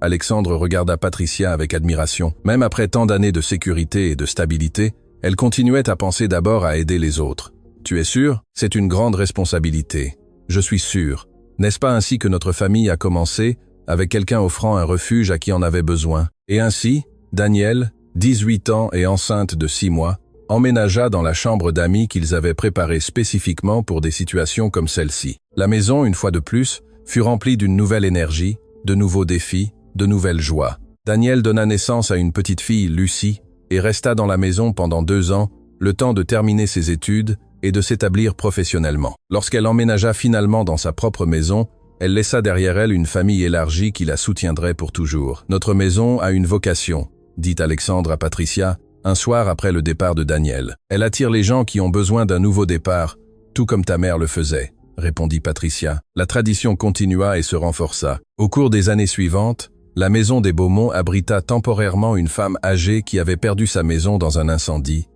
Alexandre regarda Patricia avec admiration. Même après tant d'années de sécurité et de stabilité, elle continuait à penser d'abord à aider les autres. « Tu es sûr ? C'est une grande responsabilité. Je suis sûr. N'est-ce pas ainsi que notre famille a commencé, avec quelqu'un offrant un refuge à qui en avait besoin ? Et ainsi, Danielle, 18 ans et enceinte de 6 mois, emménagea dans la chambre d'amis qu'ils avaient préparée spécifiquement pour des situations comme celle-ci. La maison, une fois de plus, fut remplie d'une nouvelle énergie, de nouveaux défis, de nouvelles joies. Danielle donna naissance à une petite fille, Lucie, et resta dans la maison pendant 2 ans, le temps de terminer ses études et de s'établir professionnellement. Lorsqu'elle emménagea finalement dans sa propre maison, elle laissa derrière elle une famille élargie qui la soutiendrait pour toujours. « Notre maison a une vocation », dit Alexandre à Patricia, un soir après le départ de Danielle. « Elle attire les gens qui ont besoin d'un nouveau départ, tout comme ta mère le faisait », répondit Patricia. La tradition continua et se renforça. Au cours des années suivantes, la maison des Beaumont abrita temporairement une femme âgée qui avait perdu sa maison dans un incendie,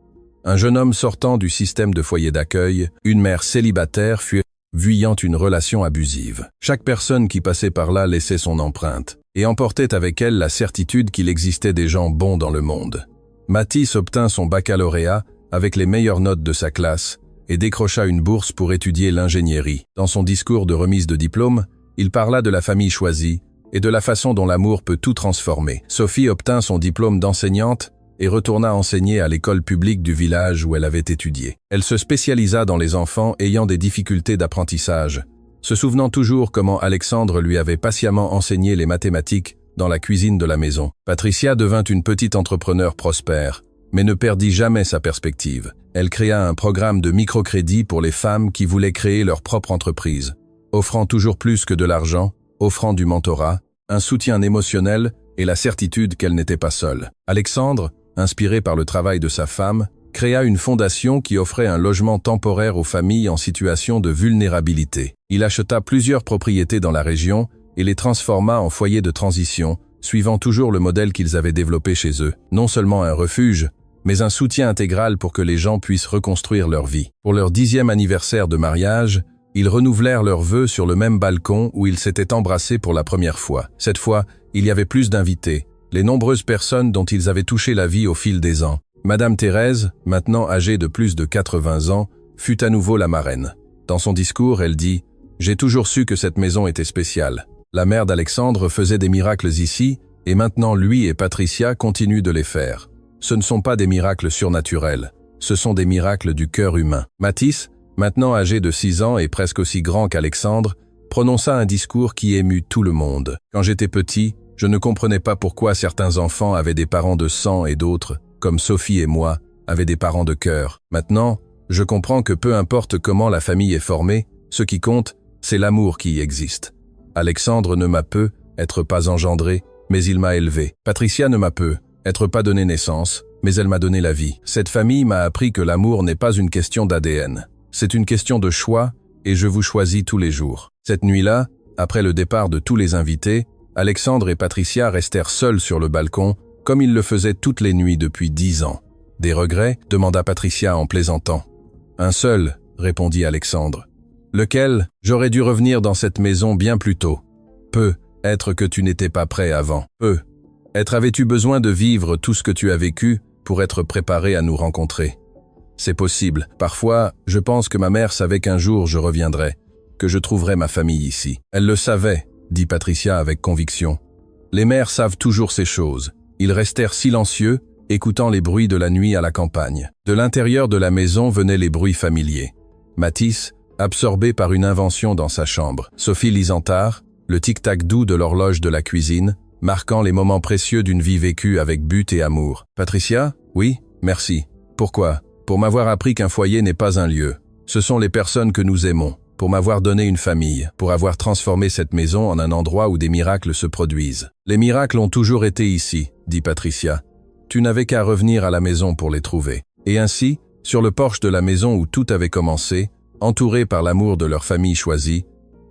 un jeune homme sortant du système de foyer d'accueil, une mère célibataire fuyant une relation abusive. Chaque personne qui passait par là laissait son empreinte. et emportait avec elle la certitude qu'il existait des gens bons dans le monde. Mathis obtint son baccalauréat avec les meilleures notes de sa classe et décrocha une bourse pour étudier l'ingénierie. Dans son discours de remise de diplôme, il parla de la famille choisie et de la façon dont l'amour peut tout transformer. Sophie obtint son diplôme d'enseignante et retourna enseigner à l'école publique du village où elle avait étudié. Elle se spécialisa dans les enfants ayant des difficultés d'apprentissage, se souvenant toujours comment Alexandre lui avait patiemment enseigné les mathématiques dans la cuisine de la maison. Patricia devint une petite entrepreneur prospère, mais ne perdit jamais sa perspective. Elle créa un programme de microcrédit pour les femmes qui voulaient créer leur propre entreprise, offrant toujours plus que de l'argent, offrant du mentorat, un soutien émotionnel et la certitude qu'elle n'était pas seule. Alexandre, inspiré par le travail de sa femme, créa une fondation qui offrait un logement temporaire aux familles en situation de vulnérabilité. Il acheta plusieurs propriétés dans la région et les transforma en foyers de transition, suivant toujours le modèle qu'ils avaient développé chez eux. Non seulement un refuge, mais un soutien intégral pour que les gens puissent reconstruire leur vie. Pour leur 10e anniversaire de mariage, ils renouvelèrent leurs vœux sur le même balcon où ils s'étaient embrassés pour la première fois. Cette fois, il y avait plus d'invités, les nombreuses personnes dont ils avaient touché la vie au fil des ans. Madame Thérèse, maintenant âgée de plus de 80 ans, fut à nouveau la marraine. Dans son discours, elle dit « J'ai toujours su que cette maison était spéciale. La mère d'Alexandre faisait des miracles ici, et maintenant lui et Patricia continuent de les faire. Ce ne sont pas des miracles surnaturels, ce sont des miracles du cœur humain. » Mathis, maintenant âgé de 6 ans et presque aussi grand qu'Alexandre, prononça un discours qui émut tout le monde. « Quand j'étais petit, je ne comprenais pas pourquoi certains enfants avaient des parents de sang et d'autres, comme Sophie et moi, avaient des parents de cœur. Maintenant, je comprends que peu importe comment la famille est formée, ce qui compte, c'est l'amour qui y existe. Alexandre ne m'a peu, être pas engendré, mais il m'a élevé. Patricia ne m'a peu, être pas donné naissance, mais elle m'a donné la vie. Cette famille m'a appris que l'amour n'est pas une question d'ADN. C'est une question de choix, et je vous choisis tous les jours. » Cette nuit-là, après le départ de tous les invités, Alexandre et Patricia restèrent seuls sur le balcon, comme ils le faisaient toutes les nuits depuis 10 ans. « Des regrets ?» demanda Patricia en plaisantant. « Un seul » répondit Alexandre. « Lequel ? J'aurais dû revenir dans cette maison bien plus tôt. Peu, être que tu n'étais pas prêt avant. Peu, être avais-tu besoin de vivre tout ce que tu as vécu pour être préparé à nous rencontrer. C'est possible. Parfois, je pense que ma mère savait qu'un jour je reviendrais, que je trouverais ma famille ici. Elle le savait, dit Patricia avec conviction. Les mères savent toujours ces choses. Ils restèrent silencieux, écoutant les bruits de la nuit à la campagne. De l'intérieur de la maison venaient les bruits familiers. Mathis, absorbé par une invention dans sa chambre. Sophie lisant tard, le tic-tac doux de l'horloge de la cuisine, marquant les moments précieux d'une vie vécue avec but et amour. Patricia ? Oui, merci. Pourquoi ? Pour m'avoir appris qu'un foyer n'est pas un lieu. Ce sont les personnes que nous aimons. Pour m'avoir donné une famille, pour avoir transformé cette maison en un endroit où des miracles se produisent. Les miracles ont toujours été ici, dit Patricia. Tu n'avais qu'à revenir à la maison pour les trouver. Et ainsi, sur le porche de la maison où tout avait commencé, entourés par l'amour de leur famille choisie,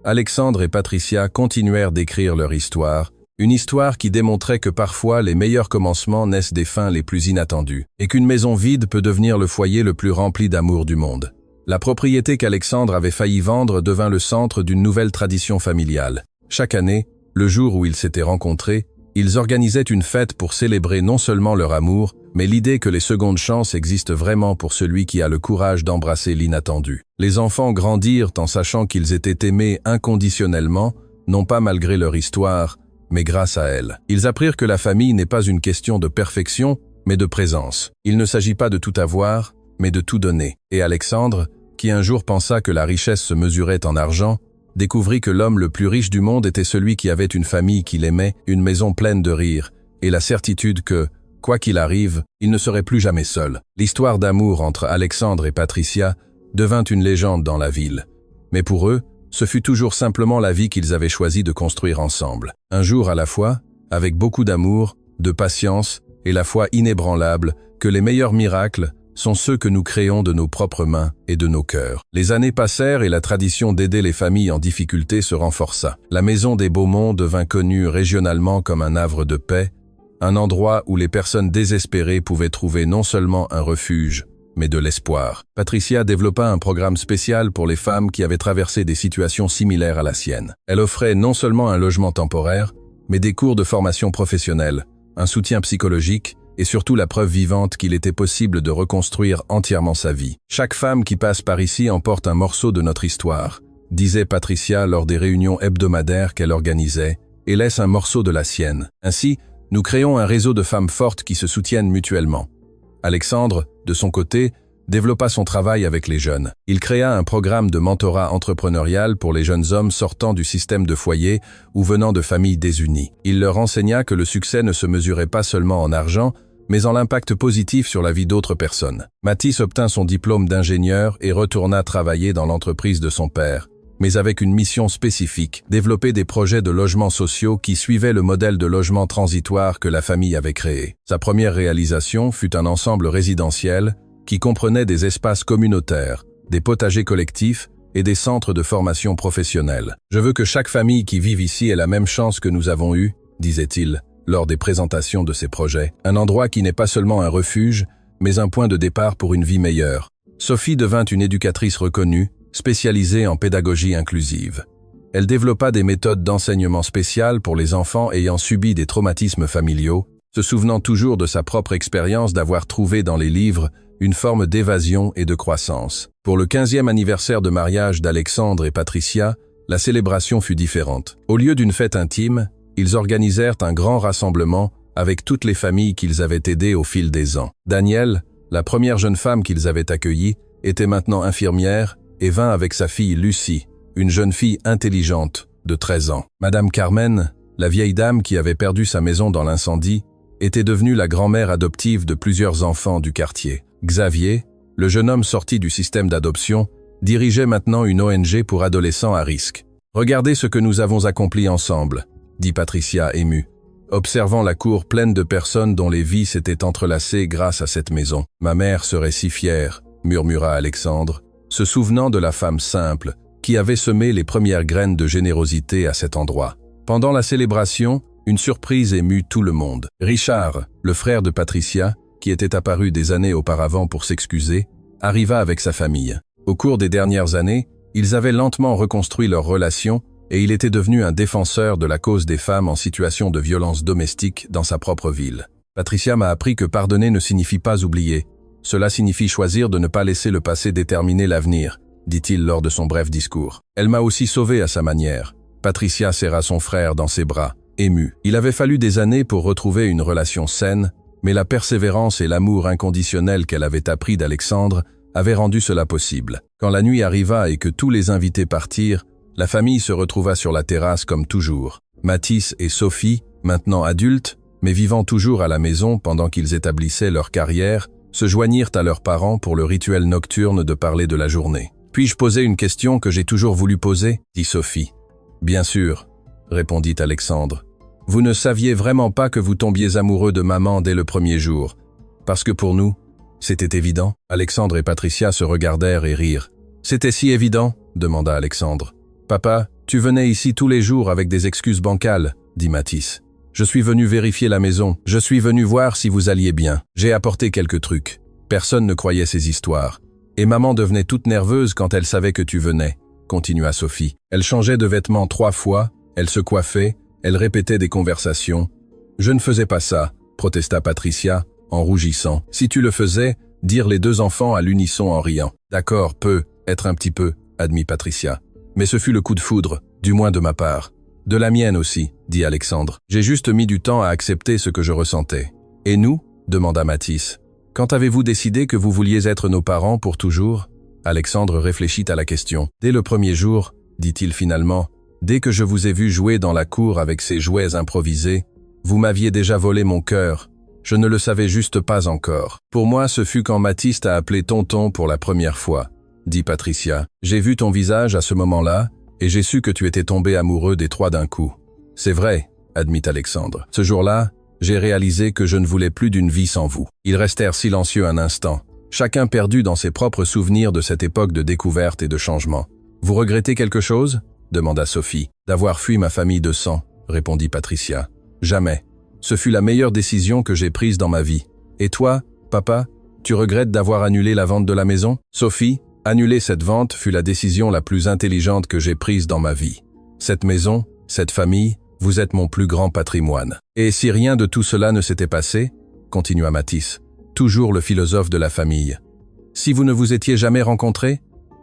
Alexandre et Patricia continuèrent d'écrire leur histoire, une histoire qui démontrait que parfois les meilleurs commencements naissent des fins les plus inattendues, et qu'une maison vide peut devenir le foyer le plus rempli d'amour du monde. La propriété qu'Alexandre avait failli vendre devint le centre d'une nouvelle tradition familiale. Chaque année, le jour où ils s'étaient rencontrés, ils organisaient une fête pour célébrer non seulement leur amour, mais l'idée que les secondes chances existent vraiment pour celui qui a le courage d'embrasser l'inattendu. Les enfants grandirent en sachant qu'ils étaient aimés inconditionnellement, non pas malgré leur histoire, mais grâce à elle. Ils apprirent que la famille n'est pas une question de perfection, mais de présence. Il ne s'agit pas de tout avoir, mais de tout donner. Et Alexandre, qui un jour pensa que la richesse se mesurait en argent, découvrit que l'homme le plus riche du monde était celui qui avait une famille qu'il aimait, une maison pleine de rire, et la certitude que, quoi qu'il arrive, il ne serait plus jamais seul. L'histoire d'amour entre Alexandre et Patricia devint une légende dans la ville. Mais pour eux, ce fut toujours simplement la vie qu'ils avaient choisi de construire ensemble. Un jour à la fois, avec beaucoup d'amour, de patience et la foi inébranlable que les meilleurs miracles sont ceux que nous créons de nos propres mains et de nos cœurs. Les années passèrent et la tradition d'aider les familles en difficulté se renforça. La maison des Beaumont devint connue régionalement comme un havre de paix, un endroit où les personnes désespérées pouvaient trouver non seulement un refuge, mais de l'espoir. Patricia développa un programme spécial pour les femmes qui avaient traversé des situations similaires à la sienne. Elle offrait non seulement un logement temporaire, mais des cours de formation professionnelle, un soutien psychologique et surtout la preuve vivante qu'il était possible de reconstruire entièrement sa vie. Chaque femme qui passe par ici emporte un morceau de notre histoire, disait Patricia lors des réunions hebdomadaires qu'elle organisait, et laisse un morceau de la sienne. Ainsi, nous créons un réseau de femmes fortes qui se soutiennent mutuellement. Alexandre, de son côté, développa son travail avec les jeunes. Il créa un programme de mentorat entrepreneurial pour les jeunes hommes sortant du système de foyer ou venant de familles désunies. Il leur enseigna que le succès ne se mesurait pas seulement en argent, mais en l'impact positif sur la vie d'autres personnes. Mathis obtint son diplôme d'ingénieur et retourna travailler dans l'entreprise de son père, mais avec une mission spécifique, développer des projets de logements sociaux qui suivaient le modèle de logement transitoire que la famille avait créé. Sa première réalisation fut un ensemble résidentiel qui comprenait des espaces communautaires, des potagers collectifs et des centres de formation professionnelle. « Je veux que chaque famille qui vive ici ait la même chance que nous avons eue, disait-il, lors des présentations de ses projets. Un endroit qui n'est pas seulement un refuge, mais un point de départ pour une vie meilleure. » Sophie devint une éducatrice reconnue, spécialisée en pédagogie inclusive. Elle développa des méthodes d'enseignement spéciales pour les enfants ayant subi des traumatismes familiaux, se souvenant toujours de sa propre expérience d'avoir trouvé dans les livres une forme d'évasion et de croissance. Pour le 15e anniversaire de mariage d'Alexandre et Patricia, la célébration fut différente. Au lieu d'une fête intime, ils organisèrent un grand rassemblement avec toutes les familles qu'ils avaient aidées au fil des ans. Danielle, la première jeune femme qu'ils avaient accueillie, était maintenant infirmière et vint avec sa fille Lucie, une jeune fille intelligente de 13 ans. Madame Carmen, la vieille dame qui avait perdu sa maison dans l'incendie, était devenue la grand-mère adoptive de plusieurs enfants du quartier. Xavier, le jeune homme sorti du système d'adoption, dirigeait maintenant une ONG pour adolescents à risque. « Regardez ce que nous avons accompli ensemble », dit Patricia émue, observant la cour pleine de personnes dont les vies s'étaient entrelacées grâce à cette maison. « Ma mère serait si fière », murmura Alexandre, se souvenant de la femme simple qui avait semé les premières graines de générosité à cet endroit. Pendant la célébration, une surprise émut tout le monde. Richard, le frère de Patricia, qui était apparu des années auparavant pour s'excuser, arriva avec sa famille. Au cours des dernières années, ils avaient lentement reconstruit leur relation et il était devenu un défenseur de la cause des femmes en situation de violence domestique dans sa propre ville. Patricia m'a appris que pardonner ne signifie pas oublier. Cela signifie choisir de ne pas laisser le passé déterminer l'avenir, dit-il lors de son bref discours. Elle m'a aussi sauvé à sa manière. Patricia serra son frère dans ses bras, émue. Il avait fallu des années pour retrouver une relation saine, mais la persévérance et l'amour inconditionnel qu'elle avait appris d'Alexandre avaient rendu cela possible. Quand la nuit arriva et que tous les invités partirent, la famille se retrouva sur la terrasse comme toujours. Mathis et Sophie, maintenant adultes, mais vivant toujours à la maison pendant qu'ils établissaient leur carrière, se joignirent à leurs parents pour le rituel nocturne de parler de la journée. « Puis-je poser une question que j'ai toujours voulu poser ?» dit Sophie. « Bien sûr », répondit Alexandre. « Vous ne saviez vraiment pas que vous tombiez amoureux de maman dès le premier jour, parce que pour nous, c'était évident. » Alexandre et Patricia se regardèrent et rirent. « C'était si évident ?» demanda Alexandre. « Papa, tu venais ici tous les jours avec des excuses bancales, » dit Mathis. « Je suis venu vérifier la maison, je suis venu voir si vous alliez bien. J'ai apporté quelques trucs. Personne ne croyait ces histoires. Et maman devenait toute nerveuse quand elle savait que tu venais, » continua Sophie. Elle changeait de vêtements 3 fois, elle se coiffait, elle répétait des conversations. « Je ne faisais pas ça, » protesta Patricia, en rougissant. « Si tu le faisais, dirent les 2 enfants à l'unisson en riant. »« D'accord, être un petit peu, » admit Patricia. « Mais ce fut le coup de foudre, du moins de ma part. »« De la mienne aussi, » dit Alexandre. « J'ai juste mis du temps à accepter ce que je ressentais. »« Et nous ?» demanda Mathis. « Quand avez-vous décidé que vous vouliez être nos parents pour toujours ?» Alexandre réfléchit à la question. « Dès le premier jour, » dit-il finalement, « dès que je vous ai vu jouer dans la cour avec ces jouets improvisés, vous m'aviez déjà volé mon cœur. Je ne le savais juste pas encore. Pour moi, ce fut quand Mathis t'a appelé tonton pour la première fois, » dit Patricia. « J'ai vu ton visage à ce moment-là, et j'ai su que tu étais tombé amoureux des 3 d'un coup. »« C'est vrai, » admit Alexandre. « Ce jour-là, j'ai réalisé que je ne voulais plus d'une vie sans vous. » Ils restèrent silencieux un instant, chacun perdu dans ses propres souvenirs de cette époque de découverte et de changement. « Vous regrettez quelque chose ?» demanda Sophie. « D'avoir fui ma famille de sang, » répondit Patricia. « Jamais. Ce fut la meilleure décision que j'ai prise dans ma vie. Et toi, papa, tu regrettes d'avoir annulé la vente de la maison ?» Sophie, annuler cette vente fut la décision la plus intelligente que j'ai prise dans ma vie. Cette maison, cette famille, Vous êtes mon plus grand patrimoine. Et si rien de tout cela ne s'était passé, continua Matisse, toujours le philosophe de la famille. Si vous ne vous étiez jamais rencontrés,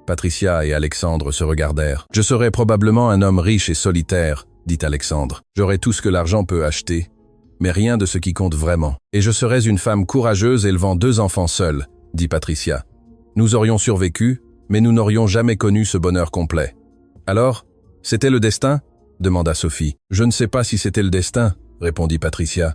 Patricia et Alexandre se regardèrent. Je serais probablement un homme riche et solitaire, dit Alexandre. J'aurais tout ce que l'argent peut acheter, mais rien de ce qui compte vraiment. Et je serais une femme courageuse élevant 2 enfants seuls, dit Patricia. Nous aurions survécu, mais nous n'aurions jamais connu ce bonheur complet. Alors, c'était le destin ? Demanda Sophie. Je ne sais pas si c'était le destin, répondit Patricia.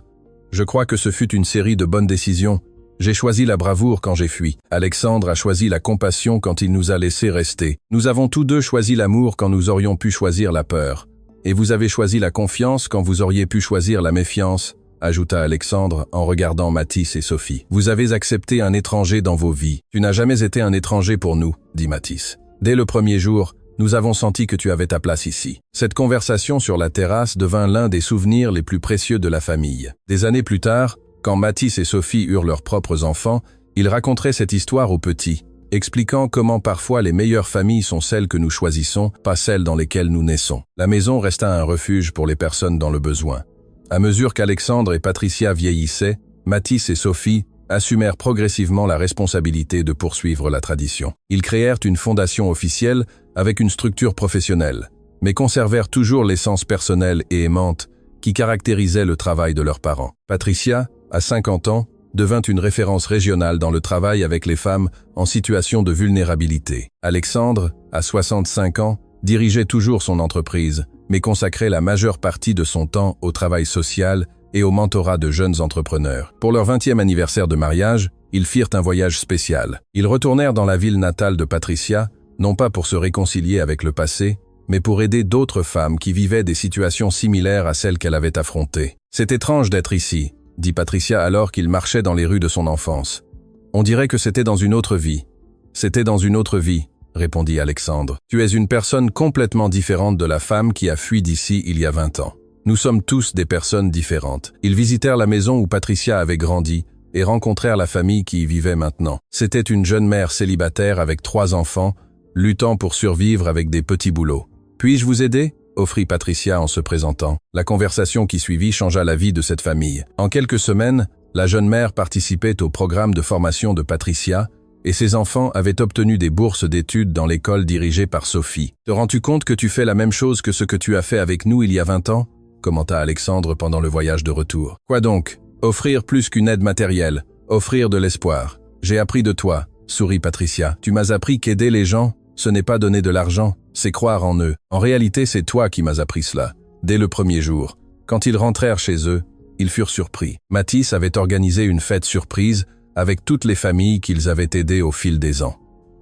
Je crois que ce fut une série de bonnes décisions. J'ai choisi la bravoure quand j'ai fui. Alexandre a choisi la compassion quand il nous a laissés rester. Nous avons tous deux choisi l'amour quand nous aurions pu choisir la peur. Et vous avez choisi la confiance quand vous auriez pu choisir la méfiance, ajouta Alexandre en regardant Matisse et Sophie. Vous avez accepté un étranger dans vos vies. Tu n'as jamais été un étranger pour nous, dit Matisse. Dès le premier jour, nous avons senti que tu avais ta place ici. Cette conversation sur la terrasse devint l'un des souvenirs les plus précieux de la famille. Des années plus tard, quand Matisse et Sophie eurent leurs propres enfants, ils raconteraient cette histoire aux petits, expliquant comment parfois les meilleures familles sont celles que nous choisissons, pas celles dans lesquelles nous naissons. La maison resta un refuge pour les personnes dans le besoin. À mesure qu'Alexandre et Patricia vieillissaient, Matisse et Sophie assumèrent progressivement la responsabilité de poursuivre la tradition. Ils créèrent une fondation officielle avec une structure professionnelle, mais conservèrent toujours l'essence personnelle et aimante qui caractérisait le travail de leurs parents. Patricia, à 50 ans, devint une référence régionale dans le travail avec les femmes en situation de vulnérabilité. Alexandre, à 65 ans, dirigeait toujours son entreprise, mais consacrait la majeure partie de son temps au travail social et au mentorat de jeunes entrepreneurs. Pour leur 20e anniversaire de mariage, ils firent un voyage spécial. Ils retournèrent dans la ville natale de Patricia, non pas pour se réconcilier avec le passé, mais pour aider d'autres femmes qui vivaient des situations similaires à celles qu'elle avait affrontées. « C'est étrange d'être ici », dit Patricia alors qu'il marchait dans les rues de son enfance. « On dirait que c'était dans une autre vie. »« C'était dans une autre vie, » répondit Alexandre. « Tu es une personne complètement différente de la femme qui a fui d'ici il y a 20 ans. Nous sommes tous des personnes différentes. » Ils visitèrent la maison où Patricia avait grandi et rencontrèrent la famille qui y vivait maintenant. C'était une jeune mère célibataire avec 3 enfants, luttant pour survivre avec des petits boulots. « Puis-je vous aider ?» offrit Patricia en se présentant. La conversation qui suivit changea la vie de cette famille. En quelques semaines, la jeune mère participait au programme de formation de Patricia et ses enfants avaient obtenu des bourses d'études dans l'école dirigée par Sophie. « Te rends-tu compte que tu fais la même chose que ce que tu as fait avec nous il y a 20 ans ?» commenta Alexandre pendant le voyage de retour. « Quoi donc ? Offrir plus qu'une aide matérielle, offrir de l'espoir. J'ai appris de toi, sourit Patricia. Tu m'as appris qu'aider les gens, ce n'est pas donner de l'argent, c'est croire en eux. En réalité, c'est toi qui m'as appris cela. Dès le premier jour, quand ils rentrèrent chez eux, ils furent surpris. Matisse avait organisé une fête surprise avec toutes les familles qu'ils avaient aidées au fil des ans.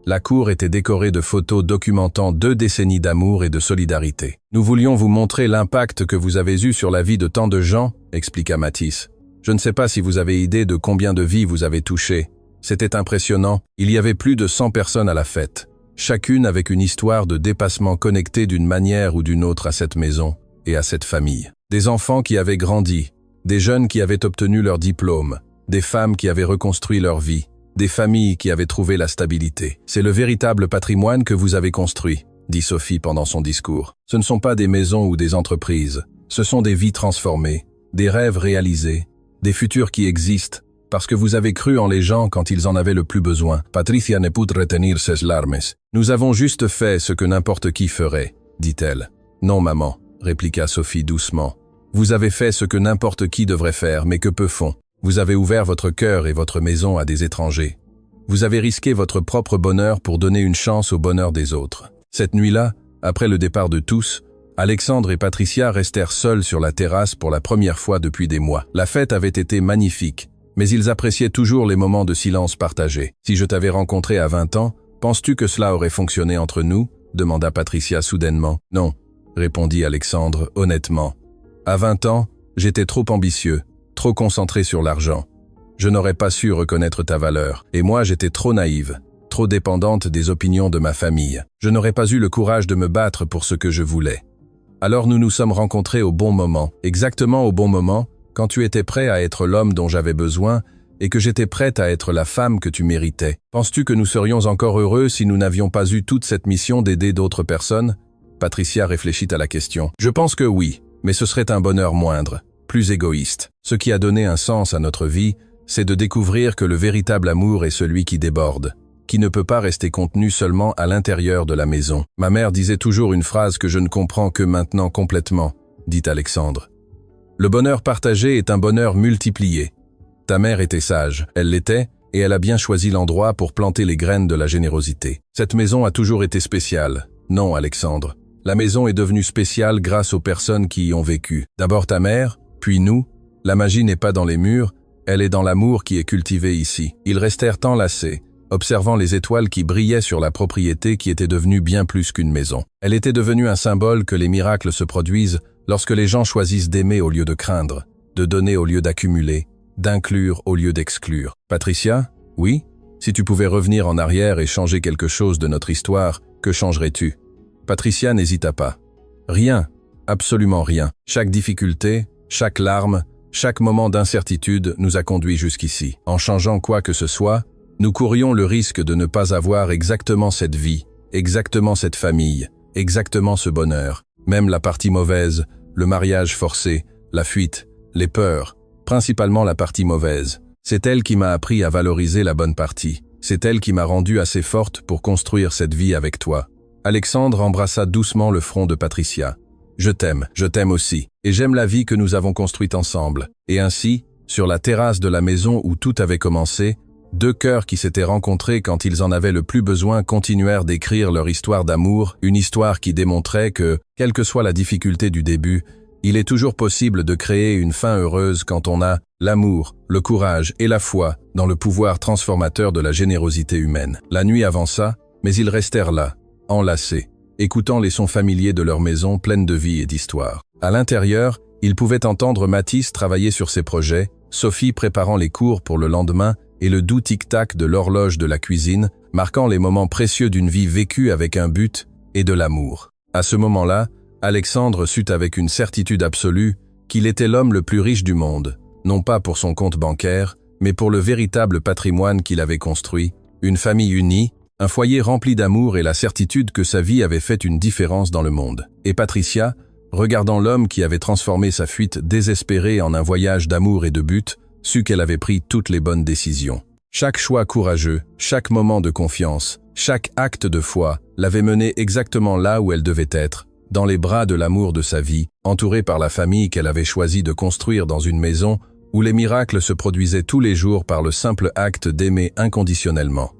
La cour était décorée de photos documentant 2 décennies d'amour et de solidarité. « Nous voulions vous montrer l'impact que vous avez eu sur la vie de tant de gens, » expliqua Matisse. « Je ne sais pas si vous avez idée de combien de vies vous avez touchées. C'était impressionnant. Il y avait plus de 100 personnes à la fête. Chacune avec une histoire de dépassement connectée d'une manière ou d'une autre à cette maison et à cette famille. Des enfants qui avaient grandi, des jeunes qui avaient obtenu leur diplôme, des femmes qui avaient reconstruit leur vie, des familles qui avaient trouvé la stabilité. C'est le véritable patrimoine que vous avez construit, dit Sophie pendant son discours. Ce ne sont pas des maisons ou des entreprises, ce sont des vies transformées, des rêves réalisés, des futurs qui existent, parce que vous avez cru en les gens quand ils en avaient le plus besoin. Patricia ne put retenir ses larmes. Nous avons juste fait ce que n'importe qui ferait, dit-elle. Non, maman, répliqua Sophie doucement. Vous avez fait ce que n'importe qui devrait faire, mais que peu font. Vous avez ouvert votre cœur et votre maison à des étrangers. Vous avez risqué votre propre bonheur pour donner une chance au bonheur des autres. Cette nuit-là, après le départ de tous, Alexandre et Patricia restèrent seuls sur la terrasse pour la première fois depuis des mois. La fête avait été magnifique, mais ils appréciaient toujours les moments de silence partagés. « Si je t'avais rencontré à 20 ans, penses-tu que cela aurait fonctionné entre nous ?» demanda Patricia soudainement. « Non », répondit Alexandre honnêtement. « À 20 ans, j'étais trop ambitieux, trop concentré sur l'argent. Je n'aurais pas su reconnaître ta valeur. Et moi, j'étais trop naïve, trop dépendante des opinions de ma famille. Je n'aurais pas eu le courage de me battre pour ce que je voulais. Alors nous nous sommes rencontrés au bon moment, exactement au bon moment, quand tu étais prêt à être l'homme dont j'avais besoin et que j'étais prête à être la femme que tu méritais. Penses-tu que nous serions encore heureux si nous n'avions pas eu toute cette mission d'aider d'autres personnes ?» Patricia réfléchit à la question. « Je pense que oui, mais ce serait un bonheur moindre, plus égoïste. Ce qui a donné un sens à notre vie, c'est de découvrir que le véritable amour est celui qui déborde, qui ne peut pas rester contenu seulement à l'intérieur de la maison. Ma mère disait toujours une phrase que je ne comprends que maintenant complètement, dit Alexandre. Le bonheur partagé est un bonheur multiplié. Ta mère était sage, elle l'était, et elle a bien choisi l'endroit pour planter les graines de la générosité. Cette maison a toujours été spéciale. Non, Alexandre. La maison est devenue spéciale grâce aux personnes qui y ont vécu. D'abord ta mère, puis nous. La magie n'est pas dans les murs, elle est dans l'amour qui est cultivé ici. Ils restèrent enlacés, observant les étoiles qui brillaient sur la propriété qui était devenue bien plus qu'une maison. Elle était devenue un symbole que les miracles se produisent lorsque les gens choisissent d'aimer au lieu de craindre, de donner au lieu d'accumuler, d'inclure au lieu d'exclure. Patricia, oui, si tu pouvais revenir en arrière et changer quelque chose de notre histoire, que changerais-tu? Patricia n'hésita pas. Rien, absolument rien. Chaque difficulté, chaque larme, chaque moment d'incertitude nous a conduits jusqu'ici. En changeant quoi que ce soit, nous courions le risque de ne pas avoir exactement cette vie, exactement cette famille, exactement ce bonheur. Même la partie mauvaise, le mariage forcé, la fuite, les peurs, principalement la partie mauvaise. C'est elle qui m'a appris à valoriser la bonne partie. C'est elle qui m'a rendue assez forte pour construire cette vie avec toi. Alexandre embrassa doucement le front de Patricia. Je t'aime aussi, et j'aime la vie que nous avons construite ensemble. Et ainsi, sur la terrasse de la maison où tout avait commencé, deux cœurs qui s'étaient rencontrés quand ils en avaient le plus besoin continuèrent d'écrire leur histoire d'amour, une histoire qui démontrait que, quelle que soit la difficulté du début, il est toujours possible de créer une fin heureuse quand on a l'amour, le courage et la foi dans le pouvoir transformateur de la générosité humaine. La nuit avança, mais ils restèrent là, enlacés, écoutant les sons familiers de leur maison pleine de vie et d'histoire. À l'intérieur, ils pouvaient entendre Mathis travailler sur ses projets, Sophie préparant les cours pour le lendemain et le doux tic-tac de l'horloge de la cuisine, marquant les moments précieux d'une vie vécue avec un but et de l'amour. À ce moment-là, Alexandre sut avec une certitude absolue qu'il était l'homme le plus riche du monde, non pas pour son compte bancaire, mais pour le véritable patrimoine qu'il avait construit, une famille unie, un foyer rempli d'amour et la certitude que sa vie avait fait une différence dans le monde. Et Patricia, regardant l'homme qui avait transformé sa fuite désespérée en un voyage d'amour et de but, sut qu'elle avait pris toutes les bonnes décisions. Chaque choix courageux, chaque moment de confiance, chaque acte de foi l'avait menée exactement là où elle devait être, dans les bras de l'amour de sa vie, entourée par la famille qu'elle avait choisi de construire dans une maison où les miracles se produisaient tous les jours par le simple acte d'aimer inconditionnellement.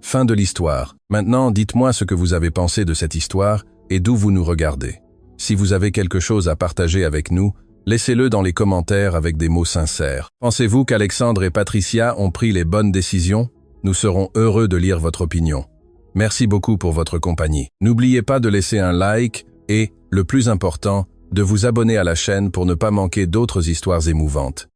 Fin de l'histoire. Maintenant, dites-moi ce que vous avez pensé de cette histoire et d'où vous nous regardez. Si vous avez quelque chose à partager avec nous, laissez-le dans les commentaires avec des mots sincères. Pensez-vous qu'Alexandre et Patricia ont pris les bonnes décisions? Nous serons heureux de lire votre opinion. Merci beaucoup pour votre compagnie. N'oubliez pas de laisser un like et, le plus important, de vous abonner à la chaîne pour ne pas manquer d'autres histoires émouvantes.